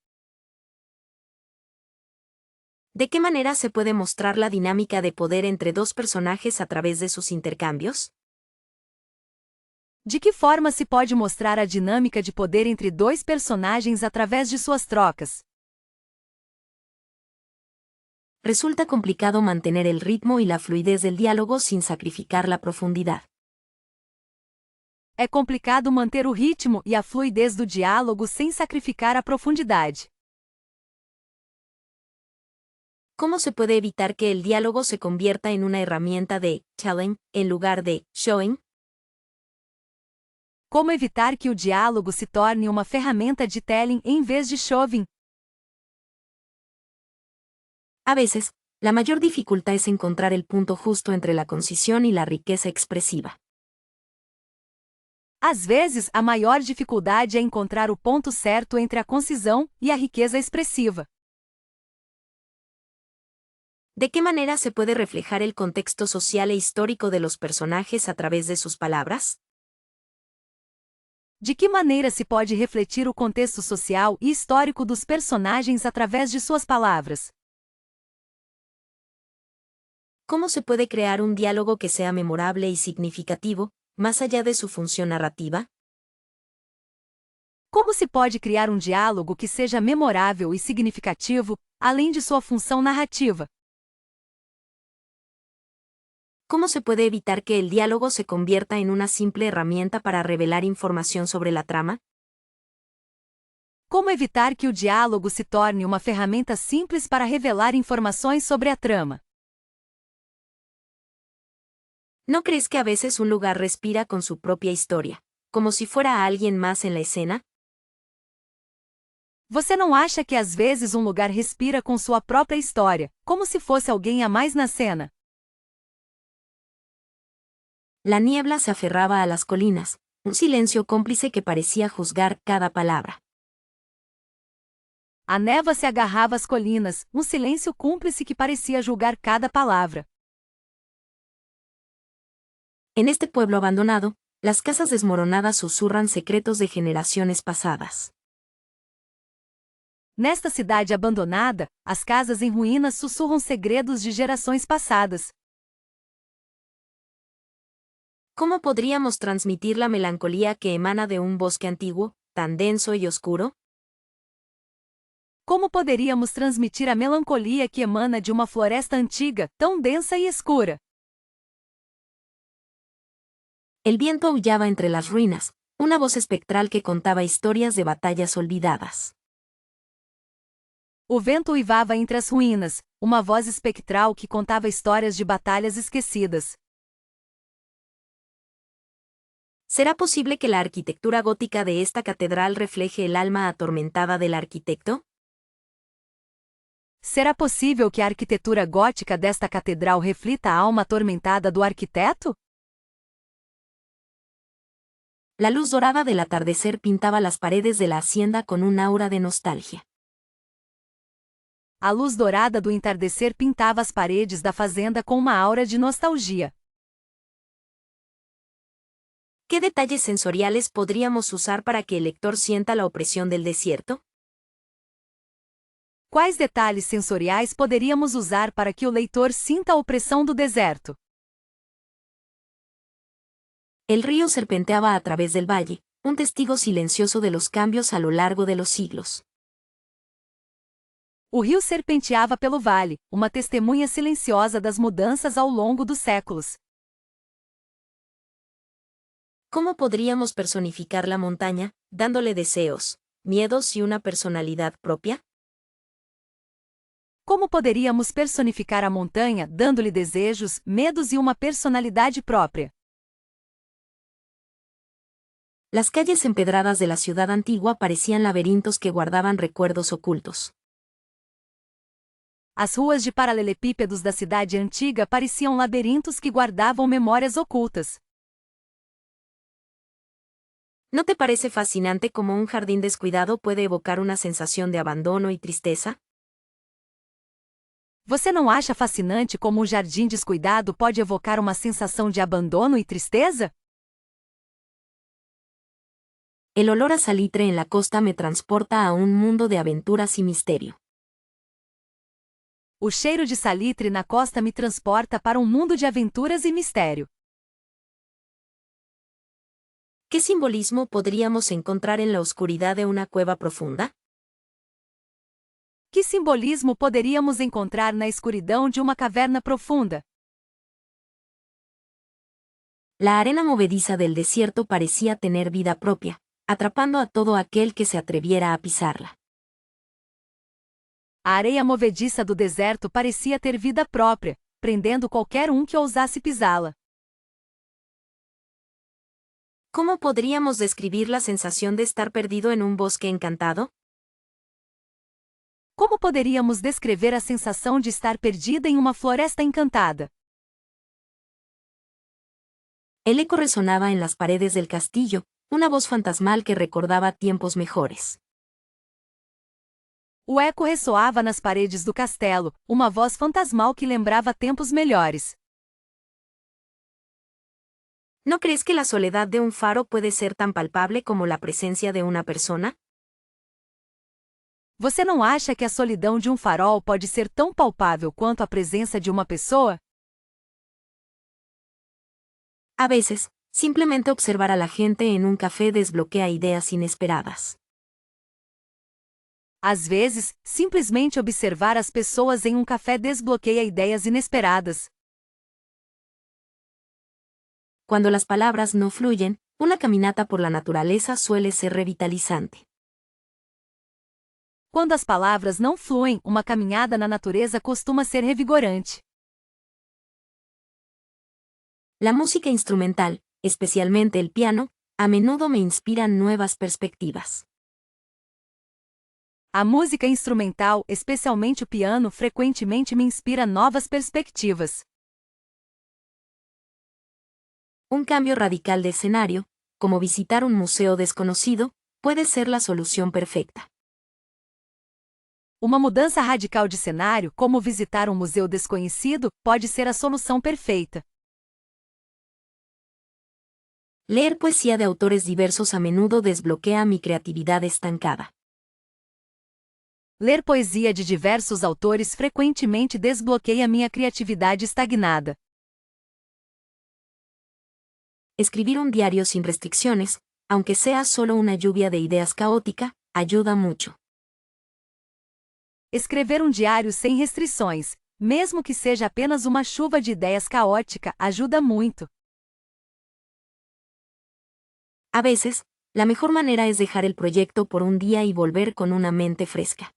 ¿De qué manera se puede mostrar la dinámica de poder entre dos personajes a través de sus intercambios? De que forma se pode mostrar a dinâmica de poder entre dois personagens através de suas trocas? Resulta complicado mantener el ritmo y la fluidez del diálogo sin sacrificar la profundidad. É complicado manter o ritmo e a fluidez do diálogo sem sacrificar a profundidade. ¿Cómo se puede evitar que el diálogo se convierta en una herramienta de telling en lugar de showing? Como evitar que o diálogo se torne uma ferramenta de telling em vez de shoving? A veces, la mayor dificultad es encontrar el punto justo entre la concisión y la riqueza expresiva. Às vezes, a maior dificuldade é encontrar o ponto certo entre a concisão e a riqueza expressiva. ¿De qué manera se puede reflejar el contexto social e histórico de los personajes a través de sus palabras? De que maneira se pode refletir o contexto social e histórico dos personagens através de suas palavras? ¿Cómo se puede crear un diálogo que sea memorable y significativo, más allá de su función narrativa? Como se pode criar um diálogo que seja memorável e significativo, além de sua função narrativa? ¿Cómo se puede evitar que el diálogo se convierta en una simple herramienta para revelar información sobre la trama? Como evitar que o diálogo se torne uma ferramenta simples para revelar informações sobre a trama? ¿No crees que a veces un lugar respira con su propia historia, como si fuera alguien más en la escena? Você não acha que às vezes um lugar respira com sua própria história, como se fosse alguém a mais na cena? La niebla se aferraba a las colinas, un silencio cómplice que parecía juzgar cada palabra. A névoa se agarrava às colinas, um silêncio cúmplice que parecia julgar cada palavra. En este pueblo abandonado, las casas desmoronadas susurran secretos de generaciones pasadas. Nesta cidade abandonada, as casas em ruínas sussurram segredos de gerações passadas. ¿Cómo podríamos transmitir la melancolía que emana de un bosque antiguo, tan denso y oscuro? Como poderíamos transmitir a melancolia que emana de uma floresta antiga, tão densa e escura? El viento aullaba entre las ruinas, una voz espectral que contaba historias de batallas olvidadas. O vento uivava entre as ruínas, uma voz espectral que contava histórias de batalhas esquecidas. ¿Será posible que la arquitectura gótica de esta catedral refleje el alma atormentada del arquitecto? Será possível que a arquitetura gótica desta catedral reflita a alma atormentada do arquiteto? La luz dorada del atardecer pintaba las paredes de la hacienda con un aura de nostalgia. A luz dourada do entardecer pintava as paredes da fazenda com uma aura de nostalgia. ¿Qué detalles sensoriales podríamos usar para que el lector sienta la opresión del desierto? Quais detalhes sensoriais poderíamos usar para que o leitor sinta a opressão do deserto? El río serpenteaba a través del valle, un testigo silencioso de los cambios a lo largo de los siglos. O rio serpenteava pelo vale, uma testemunha silenciosa das mudanças ao longo dos séculos. ¿Cómo podríamos personificar la montaña, dándole deseos, miedos y una personalidad propia? Como poderíamos personificar a montanha, dando-lhe desejos, medos e uma personalidade própria? Las calles empedradas de la ciudad antigua parecían laberintos que guardaban recuerdos ocultos. As ruas de paralelepípedos da cidade antiga pareciam labirintos que guardavam memórias ocultas. ¿No te parece fascinante cómo un jardín descuidado puede evocar una sensación de abandono y tristeza? Você não acha fascinante como um jardim descuidado pode evocar uma sensação de abandono e tristeza? El olor a salitre en la costa me transporta a un mundo de aventuras y misterio. O cheiro de salitre na costa me transporta para um mundo de aventuras e mistério. ¿Qué simbolismo podríamos encontrar en la oscuridad de una cueva profunda? Que simbolismo poderíamos encontrar na escuridão de uma caverna profunda? La arena movediza del desierto parecía tener vida propia, atrapando a todo aquel que se atreviera a pisarla. A areia movediça do deserto parecia ter vida própria, prendendo qualquer um que ousasse pisá-la. ¿Cómo podríamos describir la sensación de estar perdido en un bosque encantado? Como poderíamos descrever a sensação de estar perdida em uma floresta encantada? El eco resonaba en las paredes del castillo, una voz fantasmal que recordaba tiempos mejores. O eco ressoava nas paredes do castelo, uma voz fantasmal que lembrava tempos melhores. ¿No crees que la soledad de un faro puede ser tan palpable como la presencia de una persona? Você não acha que a solidão de um farol pode ser tão palpável quanto a presença de uma pessoa? A veces, simplemente observar a la gente en un café desbloquea ideas inesperadas. Às vezes, simplesmente observar as pessoas em um café desbloqueia ideias inesperadas. Cuando las palabras no fluyen, una caminata por la naturaleza suele ser revitalizante. Quando as palavras não fluem, uma caminhada na natureza costuma ser revigorante. La música instrumental, especialmente el piano, a menudo me inspira nuevas perspectivas. A música instrumental, especialmente o piano, frequentemente me inspira novas perspectivas. Un cambio radical de escenario, como visitar un museo desconocido, puede ser la solución perfecta. Uma mudança radical de cenário, como visitar um museu desconhecido, pode ser a solução perfeita. Leer poesía de autores diversos a menudo desbloquea mi creatividad estancada. Ler poesia de diversos autores frequentemente desbloqueia minha criatividade estagnada. Escribir un diario sin restricciones, aunque sea solo una lluvia de ideas caótica, ayuda mucho. Escrever um diário sem restrições, mesmo que seja apenas uma chuva de ideias caótica, ajuda muito. A veces, la mejor manera es dejar el proyecto por un día y volver con una mente fresca.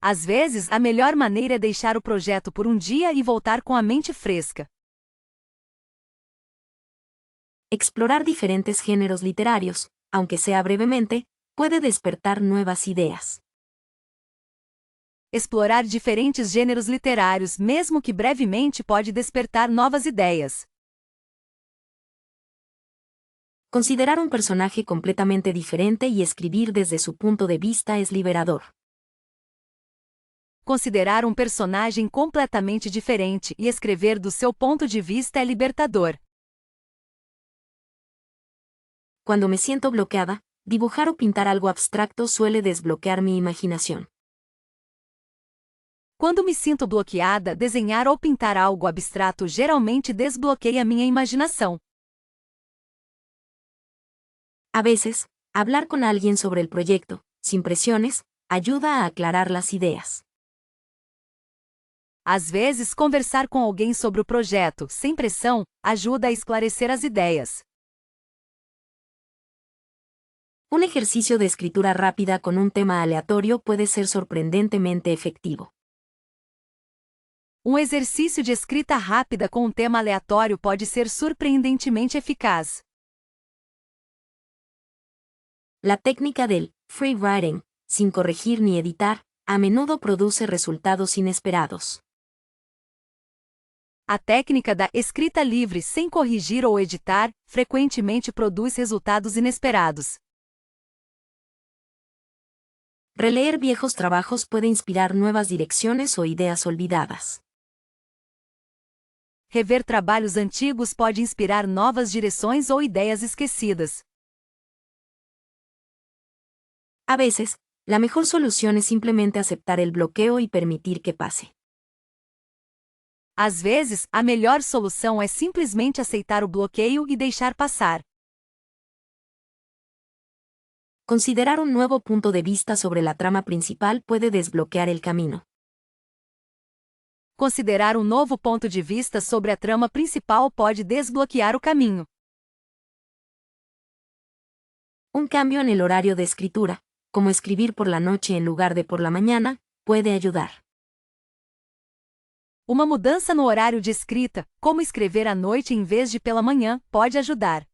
Às vezes, a melhor maneira é deixar o projeto por um dia e voltar com a mente fresca. Explorar diferentes géneros literarios, aunque sea brevemente, puede despertar nuevas ideas. Explorar diferentes gêneros literários, mesmo que brevemente, pode despertar novas ideias. Considerar un personaje completamente diferente y escribir desde su punto de vista es liberador. Considerar um personagem completamente diferente e escrever do seu ponto de vista é libertador. Cuando me siento bloqueada, dibujar o pintar algo abstracto suele desbloquear mi imaginación. Quando me sinto bloqueada, desenhar ou pintar algo abstrato geralmente desbloqueia minha imaginação. A veces, hablar con alguien sobre el proyecto, sin presiones, ayuda a aclarar las ideas. Às vezes, conversar com alguém sobre o projeto, sem pressão, ajuda a esclarecer as ideias. Un ejercicio de escritura rápida con un tema aleatorio puede ser sorprendentemente efectivo. Um exercício de escrita rápida com um tema aleatório pode ser surpreendentemente eficaz. La técnica del free writing, sin corregir ni editar, a menudo produce resultados inesperados. A técnica da escrita livre sem corrigir ou editar frequentemente produz resultados inesperados. Releer viejos trabajos puede inspirar nuevas direcciones o ideas olvidadas. Rever trabalhos antigos pode inspirar novas direções ou ideias esquecidas. A veces, la mejor solución es simplemente aceptar el bloqueo y permitir que pase. Às vezes, a melhor solução é simplesmente aceitar o bloqueio e deixar passar. Considerar un nuevo punto de vista sobre la trama principal puede desbloquear el camino. Considerar um novo ponto de vista sobre a trama principal pode desbloquear o caminho. Un cambio en el horario de escritura, como escribir por la noche en lugar de por la mañana, puede ayudar. Uma mudança no horário de escrita, como escrever à noite em vez de pela manhã, pode ajudar.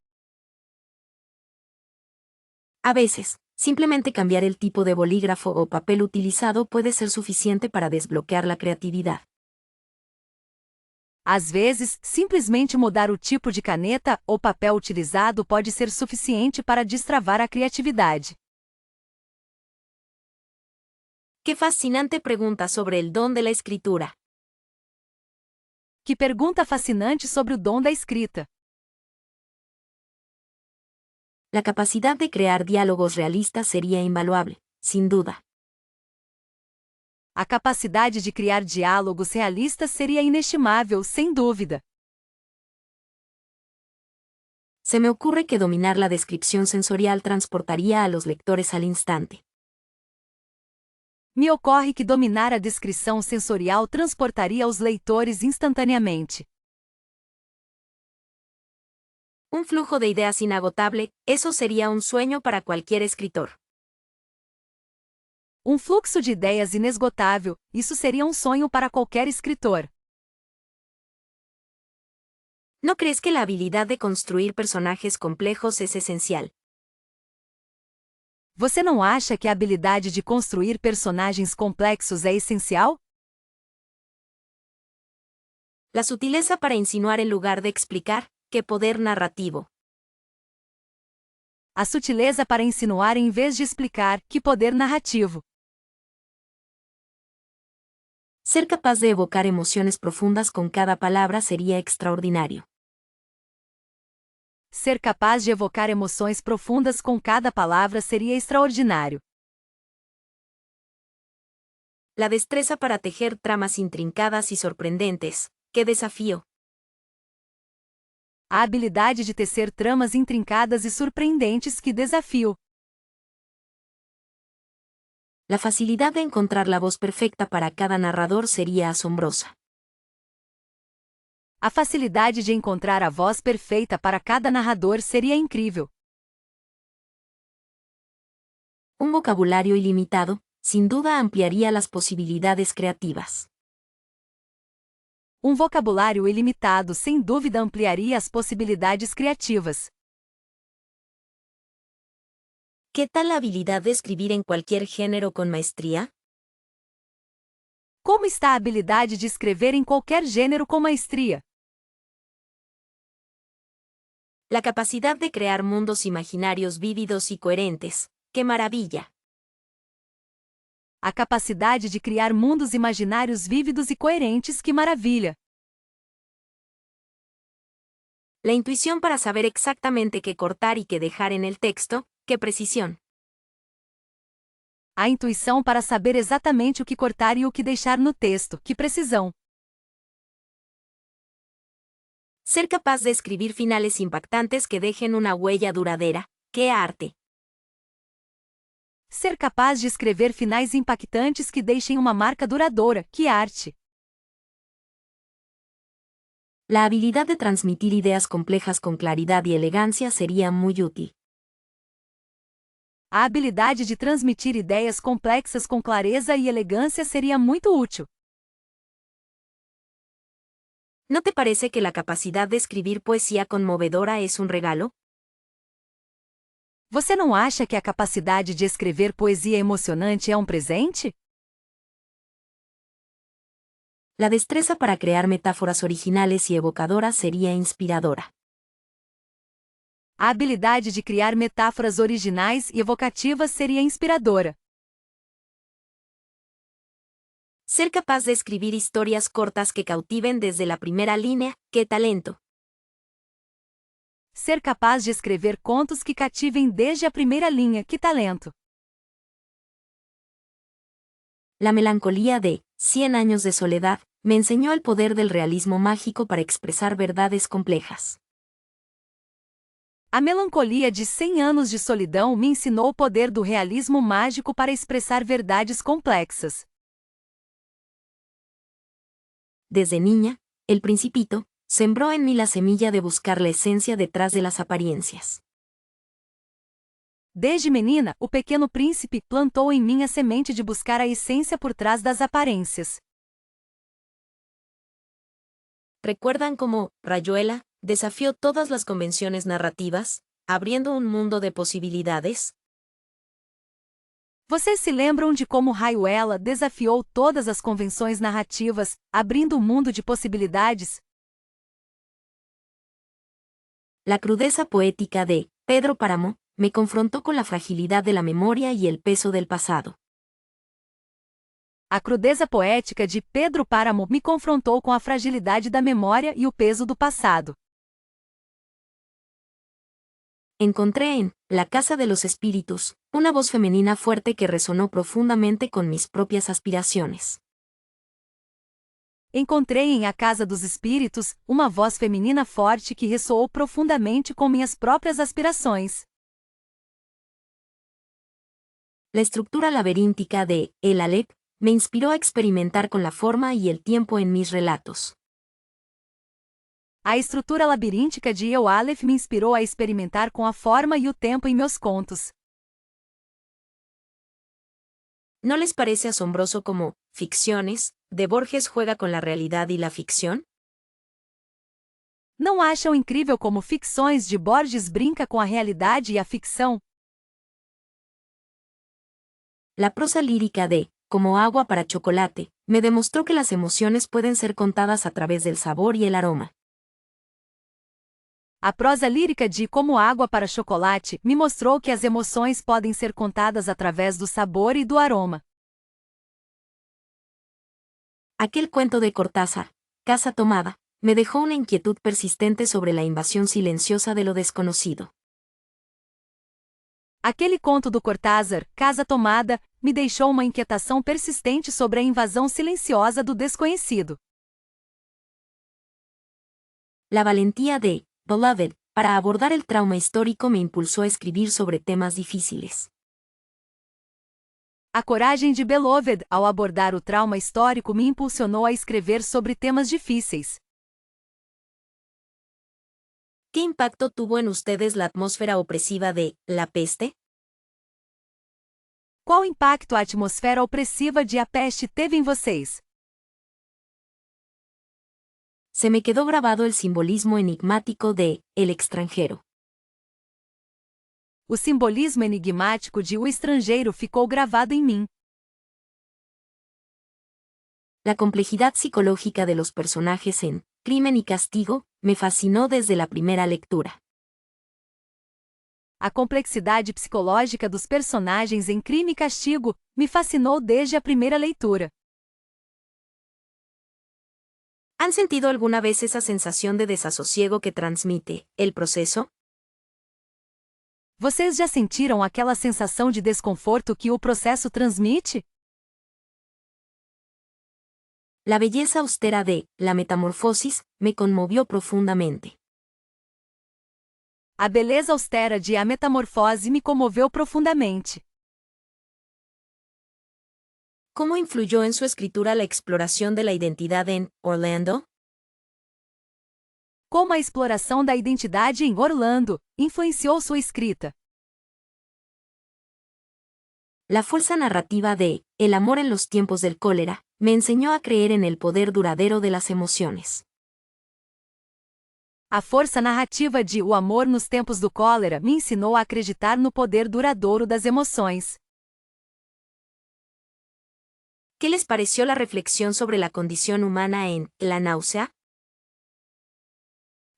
A veces, simplemente cambiar el tipo de bolígrafo o papel utilizado puede ser suficiente para desbloquear la creatividad. Às vezes, simplesmente mudar o tipo de caneta ou papel utilizado pode ser suficiente para destravar a criatividade. ¡Qué fascinante pregunta sobre el don de la escritura! Que pergunta fascinante sobre o dom da escrita. La capacidad de crear diálogos realistas sería invaluable, sin duda. A capacidade de criar diálogos realistas seria inestimável, sem dúvida. Se me ocurre que dominar la descripción sensorial transportaría a los lectores al instante. Me ocorre que dominar a descrição sensorial transportaria os leitores instantaneamente. Un flujo de ideas inagotable, eso sería un sueño para cualquier escritor. Um fluxo de ideias inesgotável, isso seria um sonho para qualquer escritor. ¿No crees que la habilidad de construir personajes complejos es esencial? Você não acha que a habilidade de construir personagens complexos é essencial? La sutileza para insinuar en lugar de explicar, qué poder narrativo. A sutileza para insinuar em vez de explicar, que poder narrativo. Ser capaz de evocar emociones profundas con cada palabra sería extraordinario. Ser capaz de evocar emoções profundas com cada palavra seria extraordinário. La destreza para tejer tramas intrincadas y sorprendentes, qué desafío. A habilidade de tecer tramas intrincadas e surpreendentes, que desafio. La facilidad de encontrar la voz perfecta para cada narrador sería asombrosa. A facilidade de encontrar a voz perfeita para cada narrador seria incrível. Un vocabulario ilimitado, sin duda ampliaría las posibilidades creativas. Um vocabulário ilimitado sem dúvida ampliaria as possibilidades criativas. ¿Qué tal la habilidad de escribir en cualquier género con maestría? Como está a habilidade de escrever em qualquer gênero com maestria? La capacidad de crear mundos imaginarios vívidos y coherentes, ¡qué maravilla! A capacidade de criar mundos imaginários vívidos e coerentes, que maravilha! La intuición para saber exactamente qué cortar y qué dejar en el texto, ¡qué precisión! A intuição para saber exatamente o que cortar e o que deixar no texto, que precisão! Ser capaz de escribir finales impactantes que dejen una huella duradera, ¡qué arte! Ser capaz de escrever finais impactantes que deixem uma marca duradoura, que arte! La habilidad de transmitir ideas complejas con claridad y elegancia sería muy útil. A habilidade de transmitir ideias complexas com clareza e elegância seria muito útil. ¿No te parece que la capacidad de escribir poesía conmovedora es un regalo? Você não acha que a capacidade de escrever poesia emocionante é um presente? La destreza para crear metáforas originales y evocadoras sería inspiradora. A habilidade de criar metáforas originais e evocativas seria inspiradora. Ser capaz de escribir historias cortas que cautiven desde la primera línea, ¡qué talento! Ser capaz de escrever contos que cativem desde a primeira linha, que talento! La melancolía de 100 años de soledad me enseñó el poder del realismo mágico para expresar verdades complejas. A melancolia de 100 anos de solidão me ensinou o poder do realismo mágico para expressar verdades complexas. Desde niña, El Principito sembró en mí la semilla de buscar la esencia detrás de las apariencias. Desde menina, o Pequeno Príncipe plantou em mim a semente de buscar a essência por trás das aparências. ¿Recuerdan cómo Rayuela desafió todas las convenciones narrativas, abriendo un mundo de posibilidades? Vocês se lembram de como Rayuela desafiou todas as convenções narrativas, abrindo um mundo de possibilidades? La crudeza poética de Pedro Páramo me confrontó con la fragilidad de la memoria y el peso del pasado. A crudeza poética de Pedro Páramo me confrontou com a fragilidade da memória e o peso do passado. Encontré en La Casa de los Espíritus una voz femenina fuerte que resonó profundamente con mis propias aspiraciones. Encontrei em A Casa dos Espíritos uma voz feminina forte que ressoou profundamente com minhas próprias aspirações. La estructura laberíntica de El Aleph me inspiró a experimentar con la forma y el tiempo en mis relatos. A estrutura labiríntica de Eu Aleph me inspirou a experimentar com a forma e o tempo em meus contos. ¿No les parece asombroso cómo Ficciones de Borges juega con la realidad y la ficción? Não acham incrível como Ficções de Borges brinca com a realidade e a ficção? La prosa lírica de Como agua para chocolate me demostró que las emociones pueden ser contadas a través del sabor y el aroma. A prosa lírica de Como Água para Chocolate me mostrou que as emoções podem ser contadas através do sabor e do aroma. Aquel cuento de Cortázar, Casa Tomada, me dejó una inquietud persistente sobre la invasión silenciosa de lo desconocido. Aquele conto do Cortázar, Casa Tomada, me deixou uma inquietação persistente sobre a invasão silenciosa do desconhecido. La valentía de Beloved para abordar el trauma histórico me impulsó a escribir sobre temas difíciles. A coragem de Beloved ao abordar o trauma histórico me impulsionou a escrever sobre temas difíceis. ¿Qué impacto tuvo en ustedes la atmósfera opresiva de La Peste? Qual impacto a atmosfera opressiva de A Peste teve em vocês? Se me quedó grabado el simbolismo enigmático de El extranjero. O simbolismo enigmático de O Estrangeiro ficou gravado em mim. La complejidad psicológica de los personajes en Crimen y Castigo me fascinó desde la primera lectura. A complexidade psicológica dos personagens em Crime e Castigo me fascinou desde a primeira leitura. ¿Han sentido alguna vez esa sensación de desasosiego que transmite el proceso? Vocês já sentiram aquela sensação de desconforto que o processo transmite? La belleza austera de La Metamorfosis me conmovió profundamente. A beleza austera de A Metamorfose me comoveu profundamente. ¿Cómo influyó en su escritura la exploración de la identidad en Orlando? Como a exploração da identidade em Orlando influenciou sua escrita? La fuerza narrativa de El amor en los tiempos del cólera me enseñó a creer en el poder duradero de las emociones. A força narrativa de O amor nos tempos do cólera me ensinou a acreditar no poder duradouro das emoções. ¿Qué les pareció la reflexión sobre la condición humana en La náusea?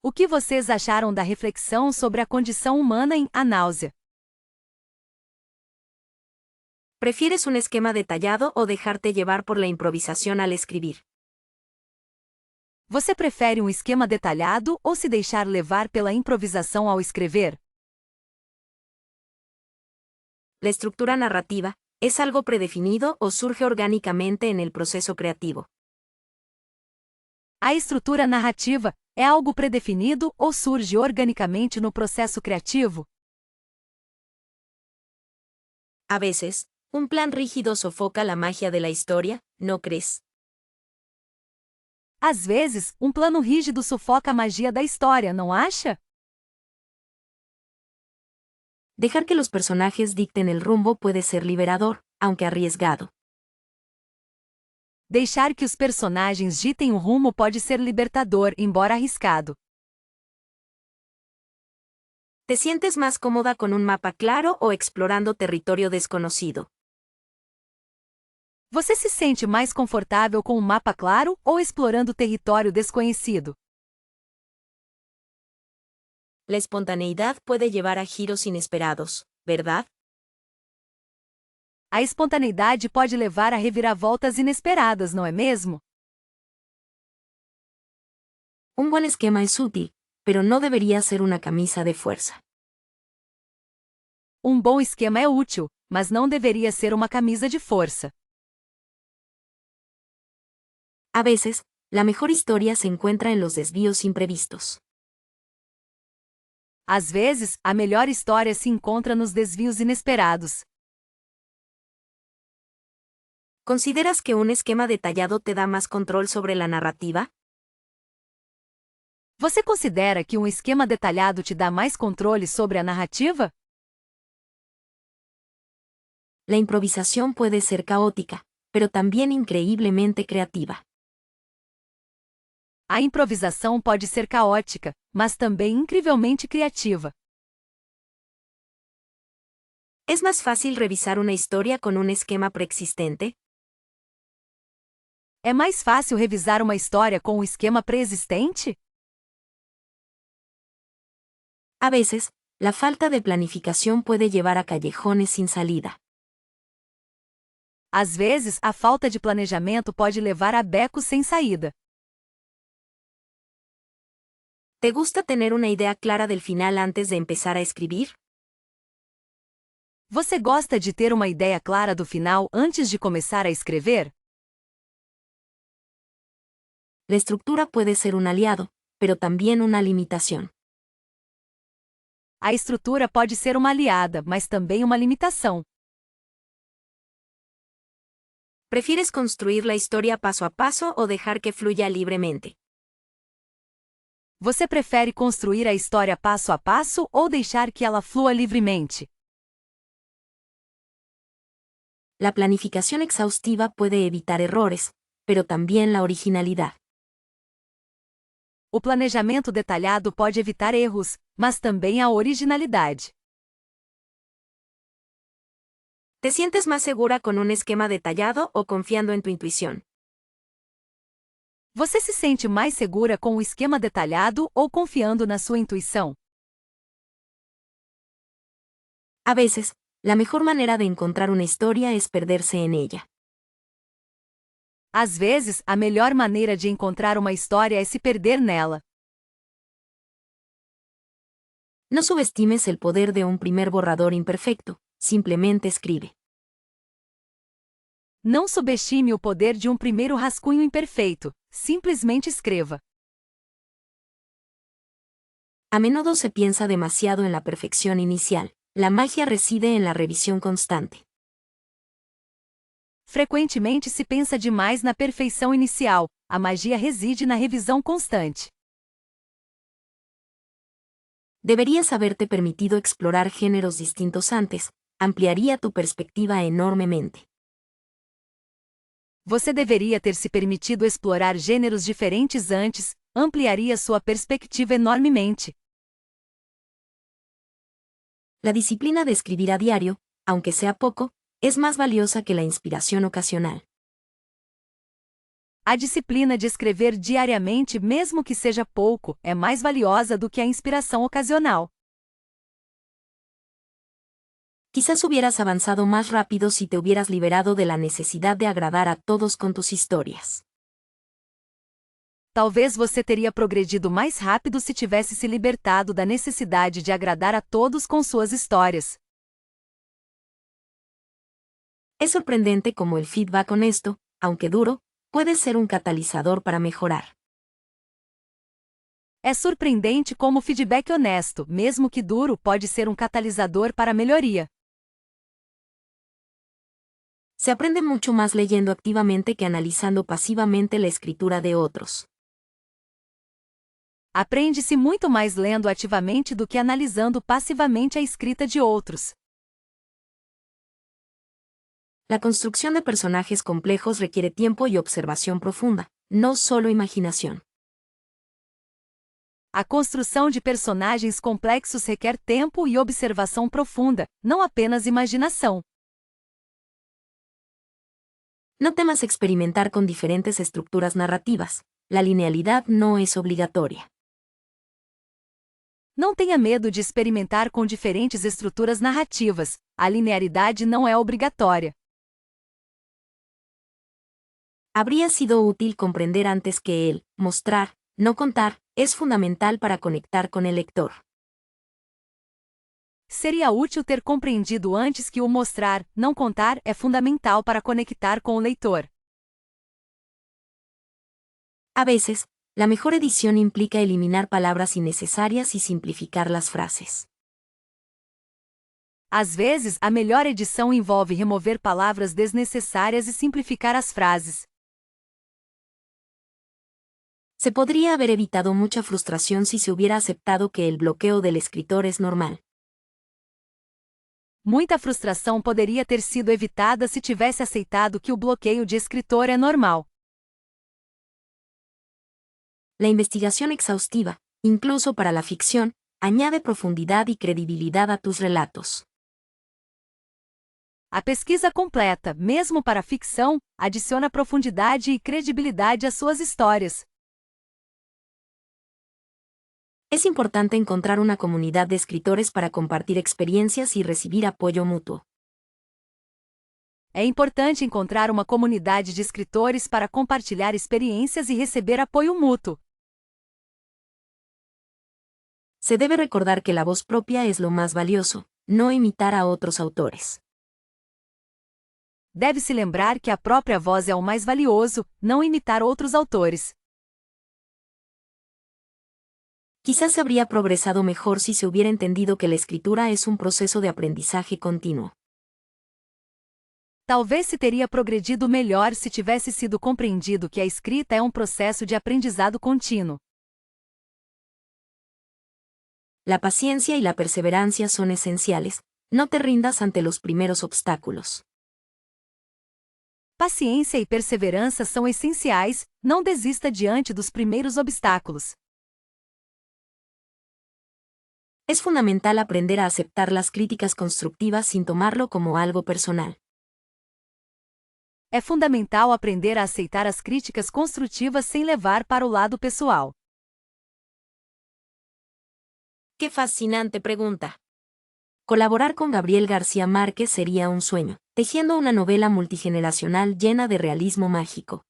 O que vocês acharam da reflexão sobre a condição humana em A náusea? ¿Prefieres un esquema detallado o dejarte llevar por la improvisación al escribir? Você prefere um esquema detalhado ou se deixar levar pela improvisação ao escrever? ¿La estructura narrativa es algo predefinido o surge orgánicamente en el proceso creativo? A estrutura narrativa é algo predefinido ou surge organicamente no processo criativo? A veces, un plan rígido sofoca la magia de la historia, ¿no crees? Às vezes, um plano rígido sufoca a magia da história, não acha? Dejar que los personajes dicten el rumbo puede ser liberador, aunque arriesgado. Deixar que os personagens ditem o rumo pode ser libertador, embora arriscado. ¿Te sientes más cómoda con un mapa claro o explorando territorio desconocido? Você se sente mais confortável com um mapa claro ou explorando território desconhecido? La espontaneidad puede llevar a giros inesperados, ¿verdad? A espontaneidade pode levar a reviravoltas inesperadas, não é mesmo? Un buen esquema es útil, pero no debería ser una camisa de fuerza. Um bom esquema é útil, mas não deveria ser uma camisa de força. A veces, la mejor historia se encuentra en los desvíos imprevistos. Às vezes, a melhor história se encontra nos desvios inesperados. ¿Consideras que un esquema detallado te da más control sobre la narrativa? Você considera que um esquema detalhado te dá mais controle sobre a narrativa? La improvisación puede ser caótica, pero también increíblemente creativa. A improvisação pode ser caótica, mas também incrivelmente criativa. ¿Es más fácil revisar una historia con un esquema preexistente? É mais fácil revisar uma história com um esquema pré-existente? A veces, la falta de planificación puede llevar a callejones sin salida. Às vezes, a falta de planejamento pode levar a becos sem saída. ¿Te gusta tener una idea clara del final antes de empezar a escribir? Você gosta de ter uma ideia clara do final antes de começar a escrever? La estructura puede ser un aliado, pero también una limitación. A estrutura pode ser uma aliada, mas também uma limitação. ¿Prefieres construir la historia paso a paso o dejar que fluya libremente? Você prefere construir a história passo a passo ou deixar que ela flua livremente? La planificación exhaustiva puede evitar errores, pero también la originalidad. O planejamento detalhado pode evitar erros, mas também a originalidade. ¿Te sientes más segura con un esquema detallado o confiando en tu intuición? Você se sente mais segura com o esquema detalhado ou confiando na sua intuição? A veces, la mejor manera de encontrar una historia es perderse en ella. Às vezes, a melhor maneira de encontrar uma história é se perder nela. No subestimes el poder de un primer borrador imperfecto, simplemente escribe. Não subestime o poder de um primeiro rascunho imperfeito, simplesmente escreva. A menudo se piensa demasiado en la perfección inicial. La magia reside en la revisión constante. Frequentemente se pensa demais na perfeição inicial. A magia reside na revisão constante. Deberías haberte permitido explorar géneros distintos antes. Ampliaría tu perspectiva enormemente. Você deveria ter se permitido explorar gêneros diferentes antes, ampliaria sua perspectiva enormemente. La disciplina de escribir a diario, aunque sea poco, es más valiosa que la inspiración ocasional. A disciplina de escrever diariamente, mesmo que seja pouco, é mais valiosa do que a inspiração ocasional. Quizás hubieras avanzado más rápido si te hubieras liberado de la necesidad de agradar a todos con tus historias. Talvez você teria progredido mais rápido se tivesse se libertado da necessidade de agradar a todos com suas histórias. Es sorprendente cómo el feedback honesto, aunque duro, puede ser un catalizador para mejorar. É surpreendente como o feedback honesto, mesmo que duro, pode ser um catalisador para a melhoria. Se aprende mucho más leyendo activamente que analizando pasivamente la escritura de otros. Aprende-se muito mais lendo ativamente do que analisando passivamente a escrita de outros. La construcción de personajes complejos requiere tiempo y observación profunda, no solo imaginación. A construção de personagens complexos requer tempo e observação profunda, não apenas imaginação. No temas experimentar con diferentes estructuras narrativas. La linealidad no es obligatoria. Não tenha medo de experimentar com diferentes estruturas narrativas. A linearidade não é obrigatória. Habría sido útil comprender antes que el mostrar, no contar, es fundamental para conectar con el lector. Seria útil ter compreendido antes que o mostrar, não contar é fundamental para conectar com o leitor. A veces, la mejor edición implica eliminar palabras innecesarias y simplificar las frases. Às vezes, a melhor edição envolve remover palavras desnecessárias e simplificar as frases. Se podría haber evitado mucha frustración si se hubiera aceptado que el bloqueo del escritor es normal. Muita frustração poderia ter sido evitada se tivesse aceitado que o bloqueio de escritor é normal. La investigación exhaustiva, incluso para la ficción, añade profundidad y credibilidad a tus relatos. A pesquisa completa, mesmo para a ficção, adiciona profundidade e credibilidade às suas histórias. Es importante encontrar una comunidad de escritores para compartir experiencias y recibir apoyo mutuo. É importante encontrar uma comunidade de escritores para compartilhar experiências e receber apoio mútuo. Se debe recordar que la voz propia es lo más valioso, no imitar a otros autores. Deve-se lembrar que a própria voz é o mais valioso, não imitar outros autores. Quizás se habría progresado mejor si se hubiera entendido que la escritura es un proceso de aprendizaje continuo. Talvez se teria progredido melhor se tivesse sido compreendido que a escrita é um processo de aprendizado contínuo. La paciencia y la perseverancia son esenciales. No te rindas ante los primeros obstáculos. Paciência e perseverança são essenciais, não desista diante dos primeiros obstáculos. Es fundamental aprender a aceptar las críticas constructivas sin tomarlo como algo personal. É fundamental aprender a aceitar as críticas construtivas sem levar para o lado pessoal. ¡Qué fascinante pregunta! Colaborar con Gabriel García Márquez sería un sueño, tejiendo una novela multigeneracional llena de realismo mágico.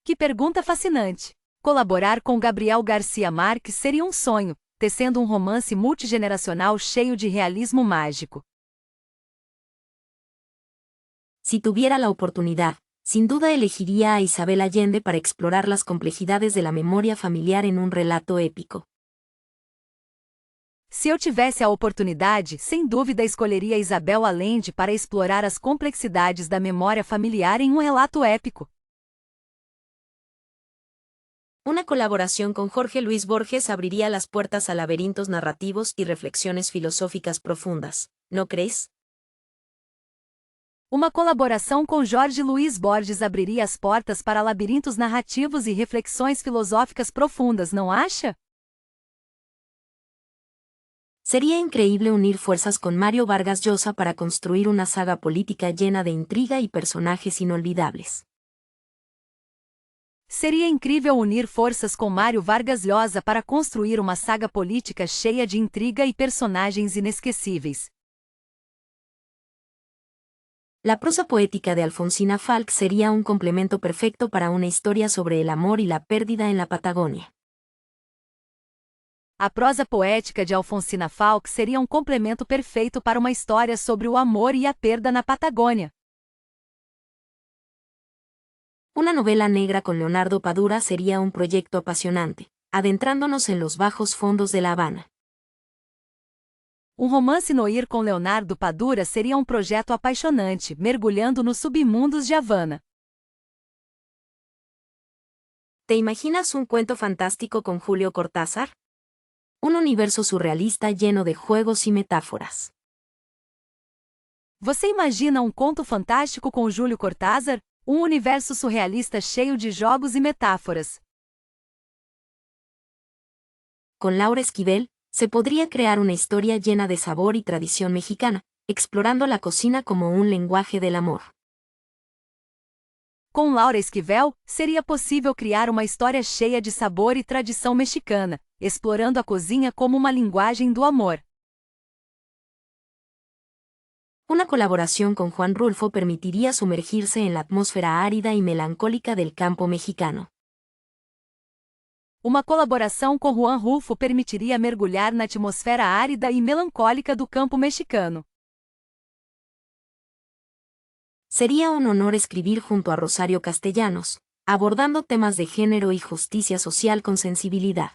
Que pergunta fascinante! Colaborar com Gabriel García Márquez seria um sonho, tecendo um romance multigeneracional cheio de realismo mágico. Si tuviera la oportunidad, sin duda elegiría a Isabel Allende para explorar las complejidades de la memoria familiar en un relato épico. Se eu tivesse a oportunidade, sem dúvida escolheria Isabel Allende para explorar as complexidades da memória familiar em um relato épico. Una colaboración con Jorge Luis Borges abriría las puertas a laberintos narrativos y reflexiones filosóficas profundas, ¿no crees? Uma colaboração com Jorge Luiz Borges abriria as portas para labirintos narrativos e reflexões filosóficas profundas, não acha? Sería increíble unir fuerzas con Mario Vargas Llosa para construir una saga política llena de intriga y personajes inolvidables. Seria incrível unir forças com Mário Vargas Llosa para construir uma saga política cheia de intriga e personagens inesquecíveis. La prosa poética de Alfonsina Falck sería un complemento perfecto para una historia sobre el amor y la pérdida en la Patagonia. A prosa poética de Alfonsina Falck seria um complemento perfeito para uma história sobre o amor e a perda na Patagônia. Una novela negra con Leonardo Padura sería un proyecto apasionante, adentrándonos en los bajos fondos de La Habana. Um romance noir com Leonardo Padura seria um projeto apaixonante, mergulhando nos submundos de Havana. ¿Te imaginas un cuento fantástico con Julio Cortázar? Un universo surrealista lleno de juegos y metáforas. Você imagina um conto fantástico com Júlio Cortázar? Um universo surrealista cheio de jogos e metáforas. Con Laura Esquivel, se podría crear una historia llena de sabor y tradición mexicana, explorando la cocina como un lenguaje del amor. Com Laura Esquivel, seria possível criar uma história cheia de sabor e tradição mexicana, explorando a cozinha como uma linguagem do amor. Una colaboración con Juan Rulfo permitiría sumergirse en la atmósfera árida y melancólica del campo mexicano. Uma colaboração com Juan Rulfo permitiria mergulhar na atmosfera árida e melancólica do campo mexicano. Sería un honor escribir junto a Rosario Castellanos, abordando temas de género y justicia social con sensibilidad.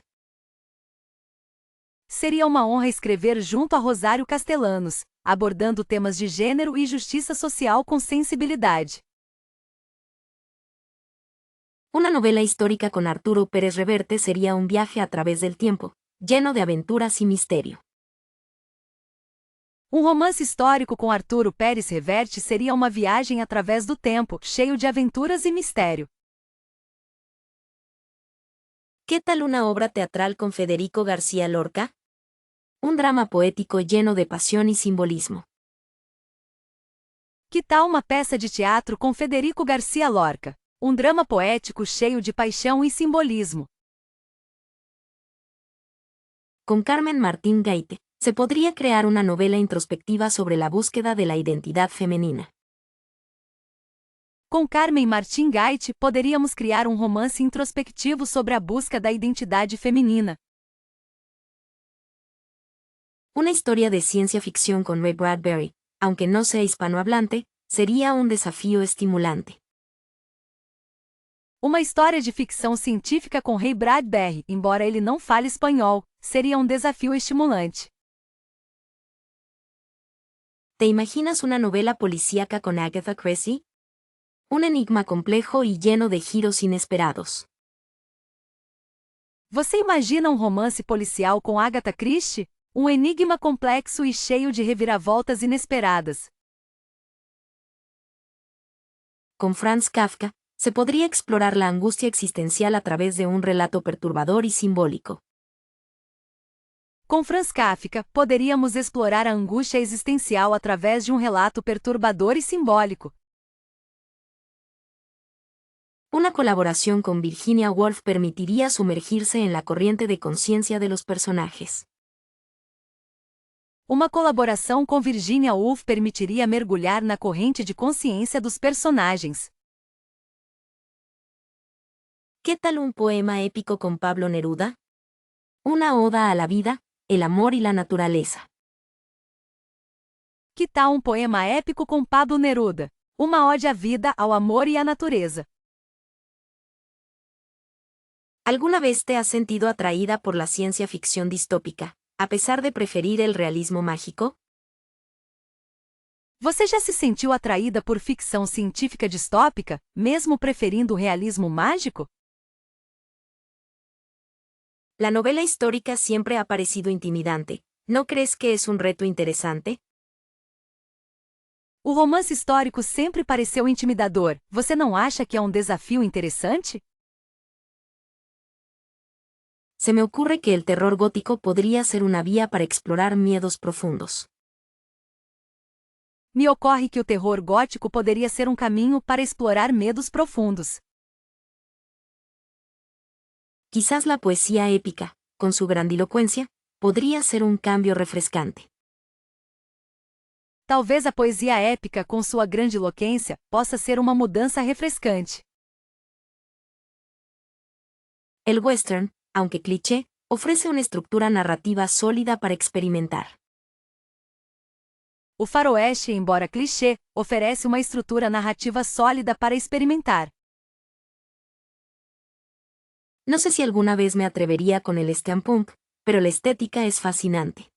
Seria uma honra escrever junto a Rosário Castellanos, abordando temas de gênero e justiça social com sensibilidade. Una novela histórica con Arturo Pérez Reverte sería un viaje a través del tiempo, lleno de aventuras y misterio. Um romance histórico com Arturo Pérez Reverte seria uma viagem através do tempo, cheio de aventuras e mistério. ¿Qué tal una obra teatral con Federico García Lorca? Un drama poético lleno de pasión y simbolismo. Que tal uma peça de teatro com Federico García Lorca? Um drama poético cheio de paixão e simbolismo. Con Carmen Martín Gaite, se podría crear una novela introspectiva sobre la búsqueda de la identidad femenina. Com Carmen Martín Gaite, poderíamos criar um romance introspectivo sobre a busca da identidade feminina. Una historia de ciencia ficción con Ray Bradbury, aunque no sea hispanohablante, sería un desafío estimulante. Uma história de ficção científica com Ray Bradbury, embora ele não fale espanhol, seria um desafio estimulante. ¿Te imaginas una novela policíaca con Agatha Christie? Un enigma complejo y lleno de giros inesperados. Você imagina um romance policial com Agatha Christie? Um enigma complexo e cheio de reviravoltas inesperadas. Con Franz Kafka, se podría explorar la angustia existencial a través de un relato perturbador y simbólico. Com Franz Kafka, poderíamos explorar a angústia existencial através de um relato perturbador e simbólico. Una colaboración con Virginia Woolf permitiría sumergirse en la corriente de conciencia de los personajes. Uma colaboração com Virginia Woolf permitiria mergulhar na corrente de consciência dos personagens. ¿Qué tal un poema épico con Pablo Neruda? Una oda a la vida, el amor y la naturaleza. Que tal um poema épico com Pablo Neruda? Uma ode à vida, ao amor e à natureza. ¿Alguna vez te has sentido atraída por la ciencia ficción distópica, a pesar de preferir el realismo mágico? Você já se sentiu atraída por ficção científica distópica, mesmo preferindo o realismo mágico? La novela histórica siempre ha parecido intimidante. ¿No crees que es un reto interesante? O romance histórico sempre pareceu intimidador. Você não acha que é um desafio interessante? Se me ocurre que el terror gótico podría ser una vía para explorar miedos profundos. Me ocorre que o terror gótico poderia ser um caminho para explorar medos profundos. Quizás la poesía épica, con su grandilocuencia, podría ser un cambio refrescante. Talvez a poesia épica, com sua grandiloquência, possa ser uma mudança refrescante. El western, aunque cliché, ofrece una estructura narrativa sólida para experimentar. O faroeste, embora clichê, oferece uma estrutura narrativa sólida para experimentar. No sé si alguna vez me atrevería con el steampunk, pero la estética es fascinante.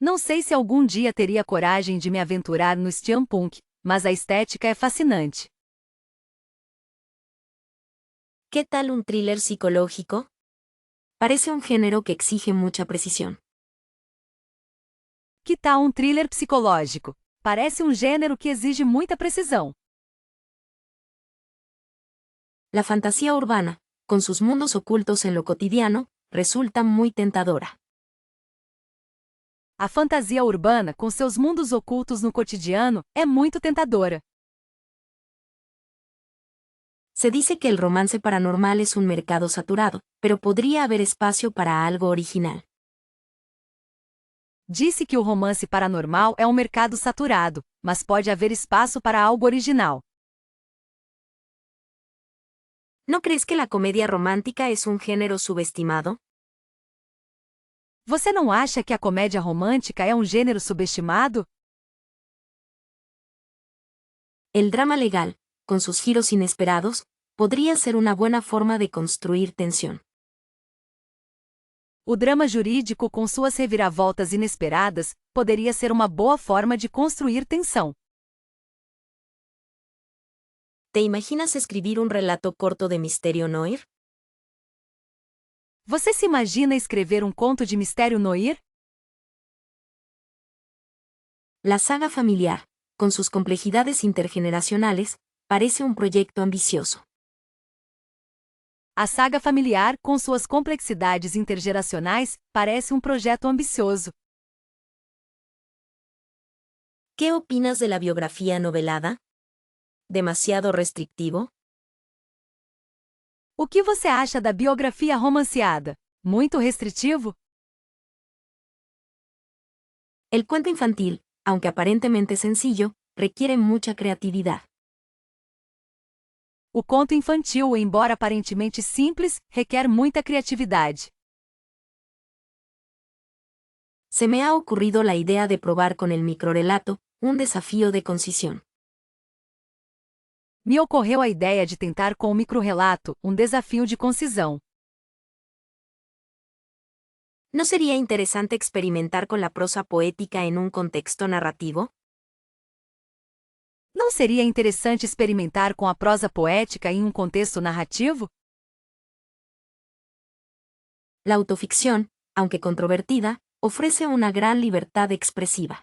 Não sei se algum dia teria coragem de me aventurar no steampunk, mas a estética é fascinante. ¿Qué tal un thriller psicológico? Parece un género que exige mucha precisión. Que tal um thriller psicológico? Parece um gênero que exige muita precisão. La fantasía urbana, con sus mundos ocultos en lo cotidiano, resulta muy tentadora. A fantasia urbana, com seus mundos ocultos no cotidiano, é muito tentadora. Se dice que el romance paranormal es un mercado saturado, pero podría haber espacio para algo original. Disse que o romance paranormal é um mercado saturado, mas pode haver espaço para algo original. ¿No crees que la comedia romántica es un género subestimado? Você não acha que a comédia romântica é um gênero subestimado? El drama legal, con sus giros inesperados, podría ser una buena forma de construir tensión. O drama jurídico com suas reviravoltas inesperadas poderia ser uma boa forma de construir tensão. ¿Te imaginas escribir un relato corto de misterio noir? Você se imagina escrever um conto de mistério noir? La saga familiar, con sus complejidades intergeneracionales, parece un proyecto ambicioso. A saga familiar, com suas complexidades intergeracionais, parece um projeto ambicioso. ¿Qué opinas de la biografía novelada? ¿Demasiado restrictivo? O que você acha da biografia romanceada? Muito restritivo? El cuento infantil, aunque aparentemente sencillo, requiere mucha creatividad. O conto infantil, embora aparentemente simples, requer muita criatividade. Se me ha ocurrido la idea de probar con el microrelato, un desafío de concisión. Me ocorreu a ideia de tentar com o microrrelato, um desafio de concisão. ¿No sería interesante experimentar con la prosa poética en un contexto narrativo? Não seria interessante experimentar com a prosa poética em um contexto narrativo? La autoficción, aunque controvertida, ofrece una gran libertad expresiva.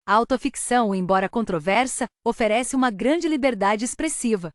A autoficção, embora controversa, oferece uma grande liberdade expressiva.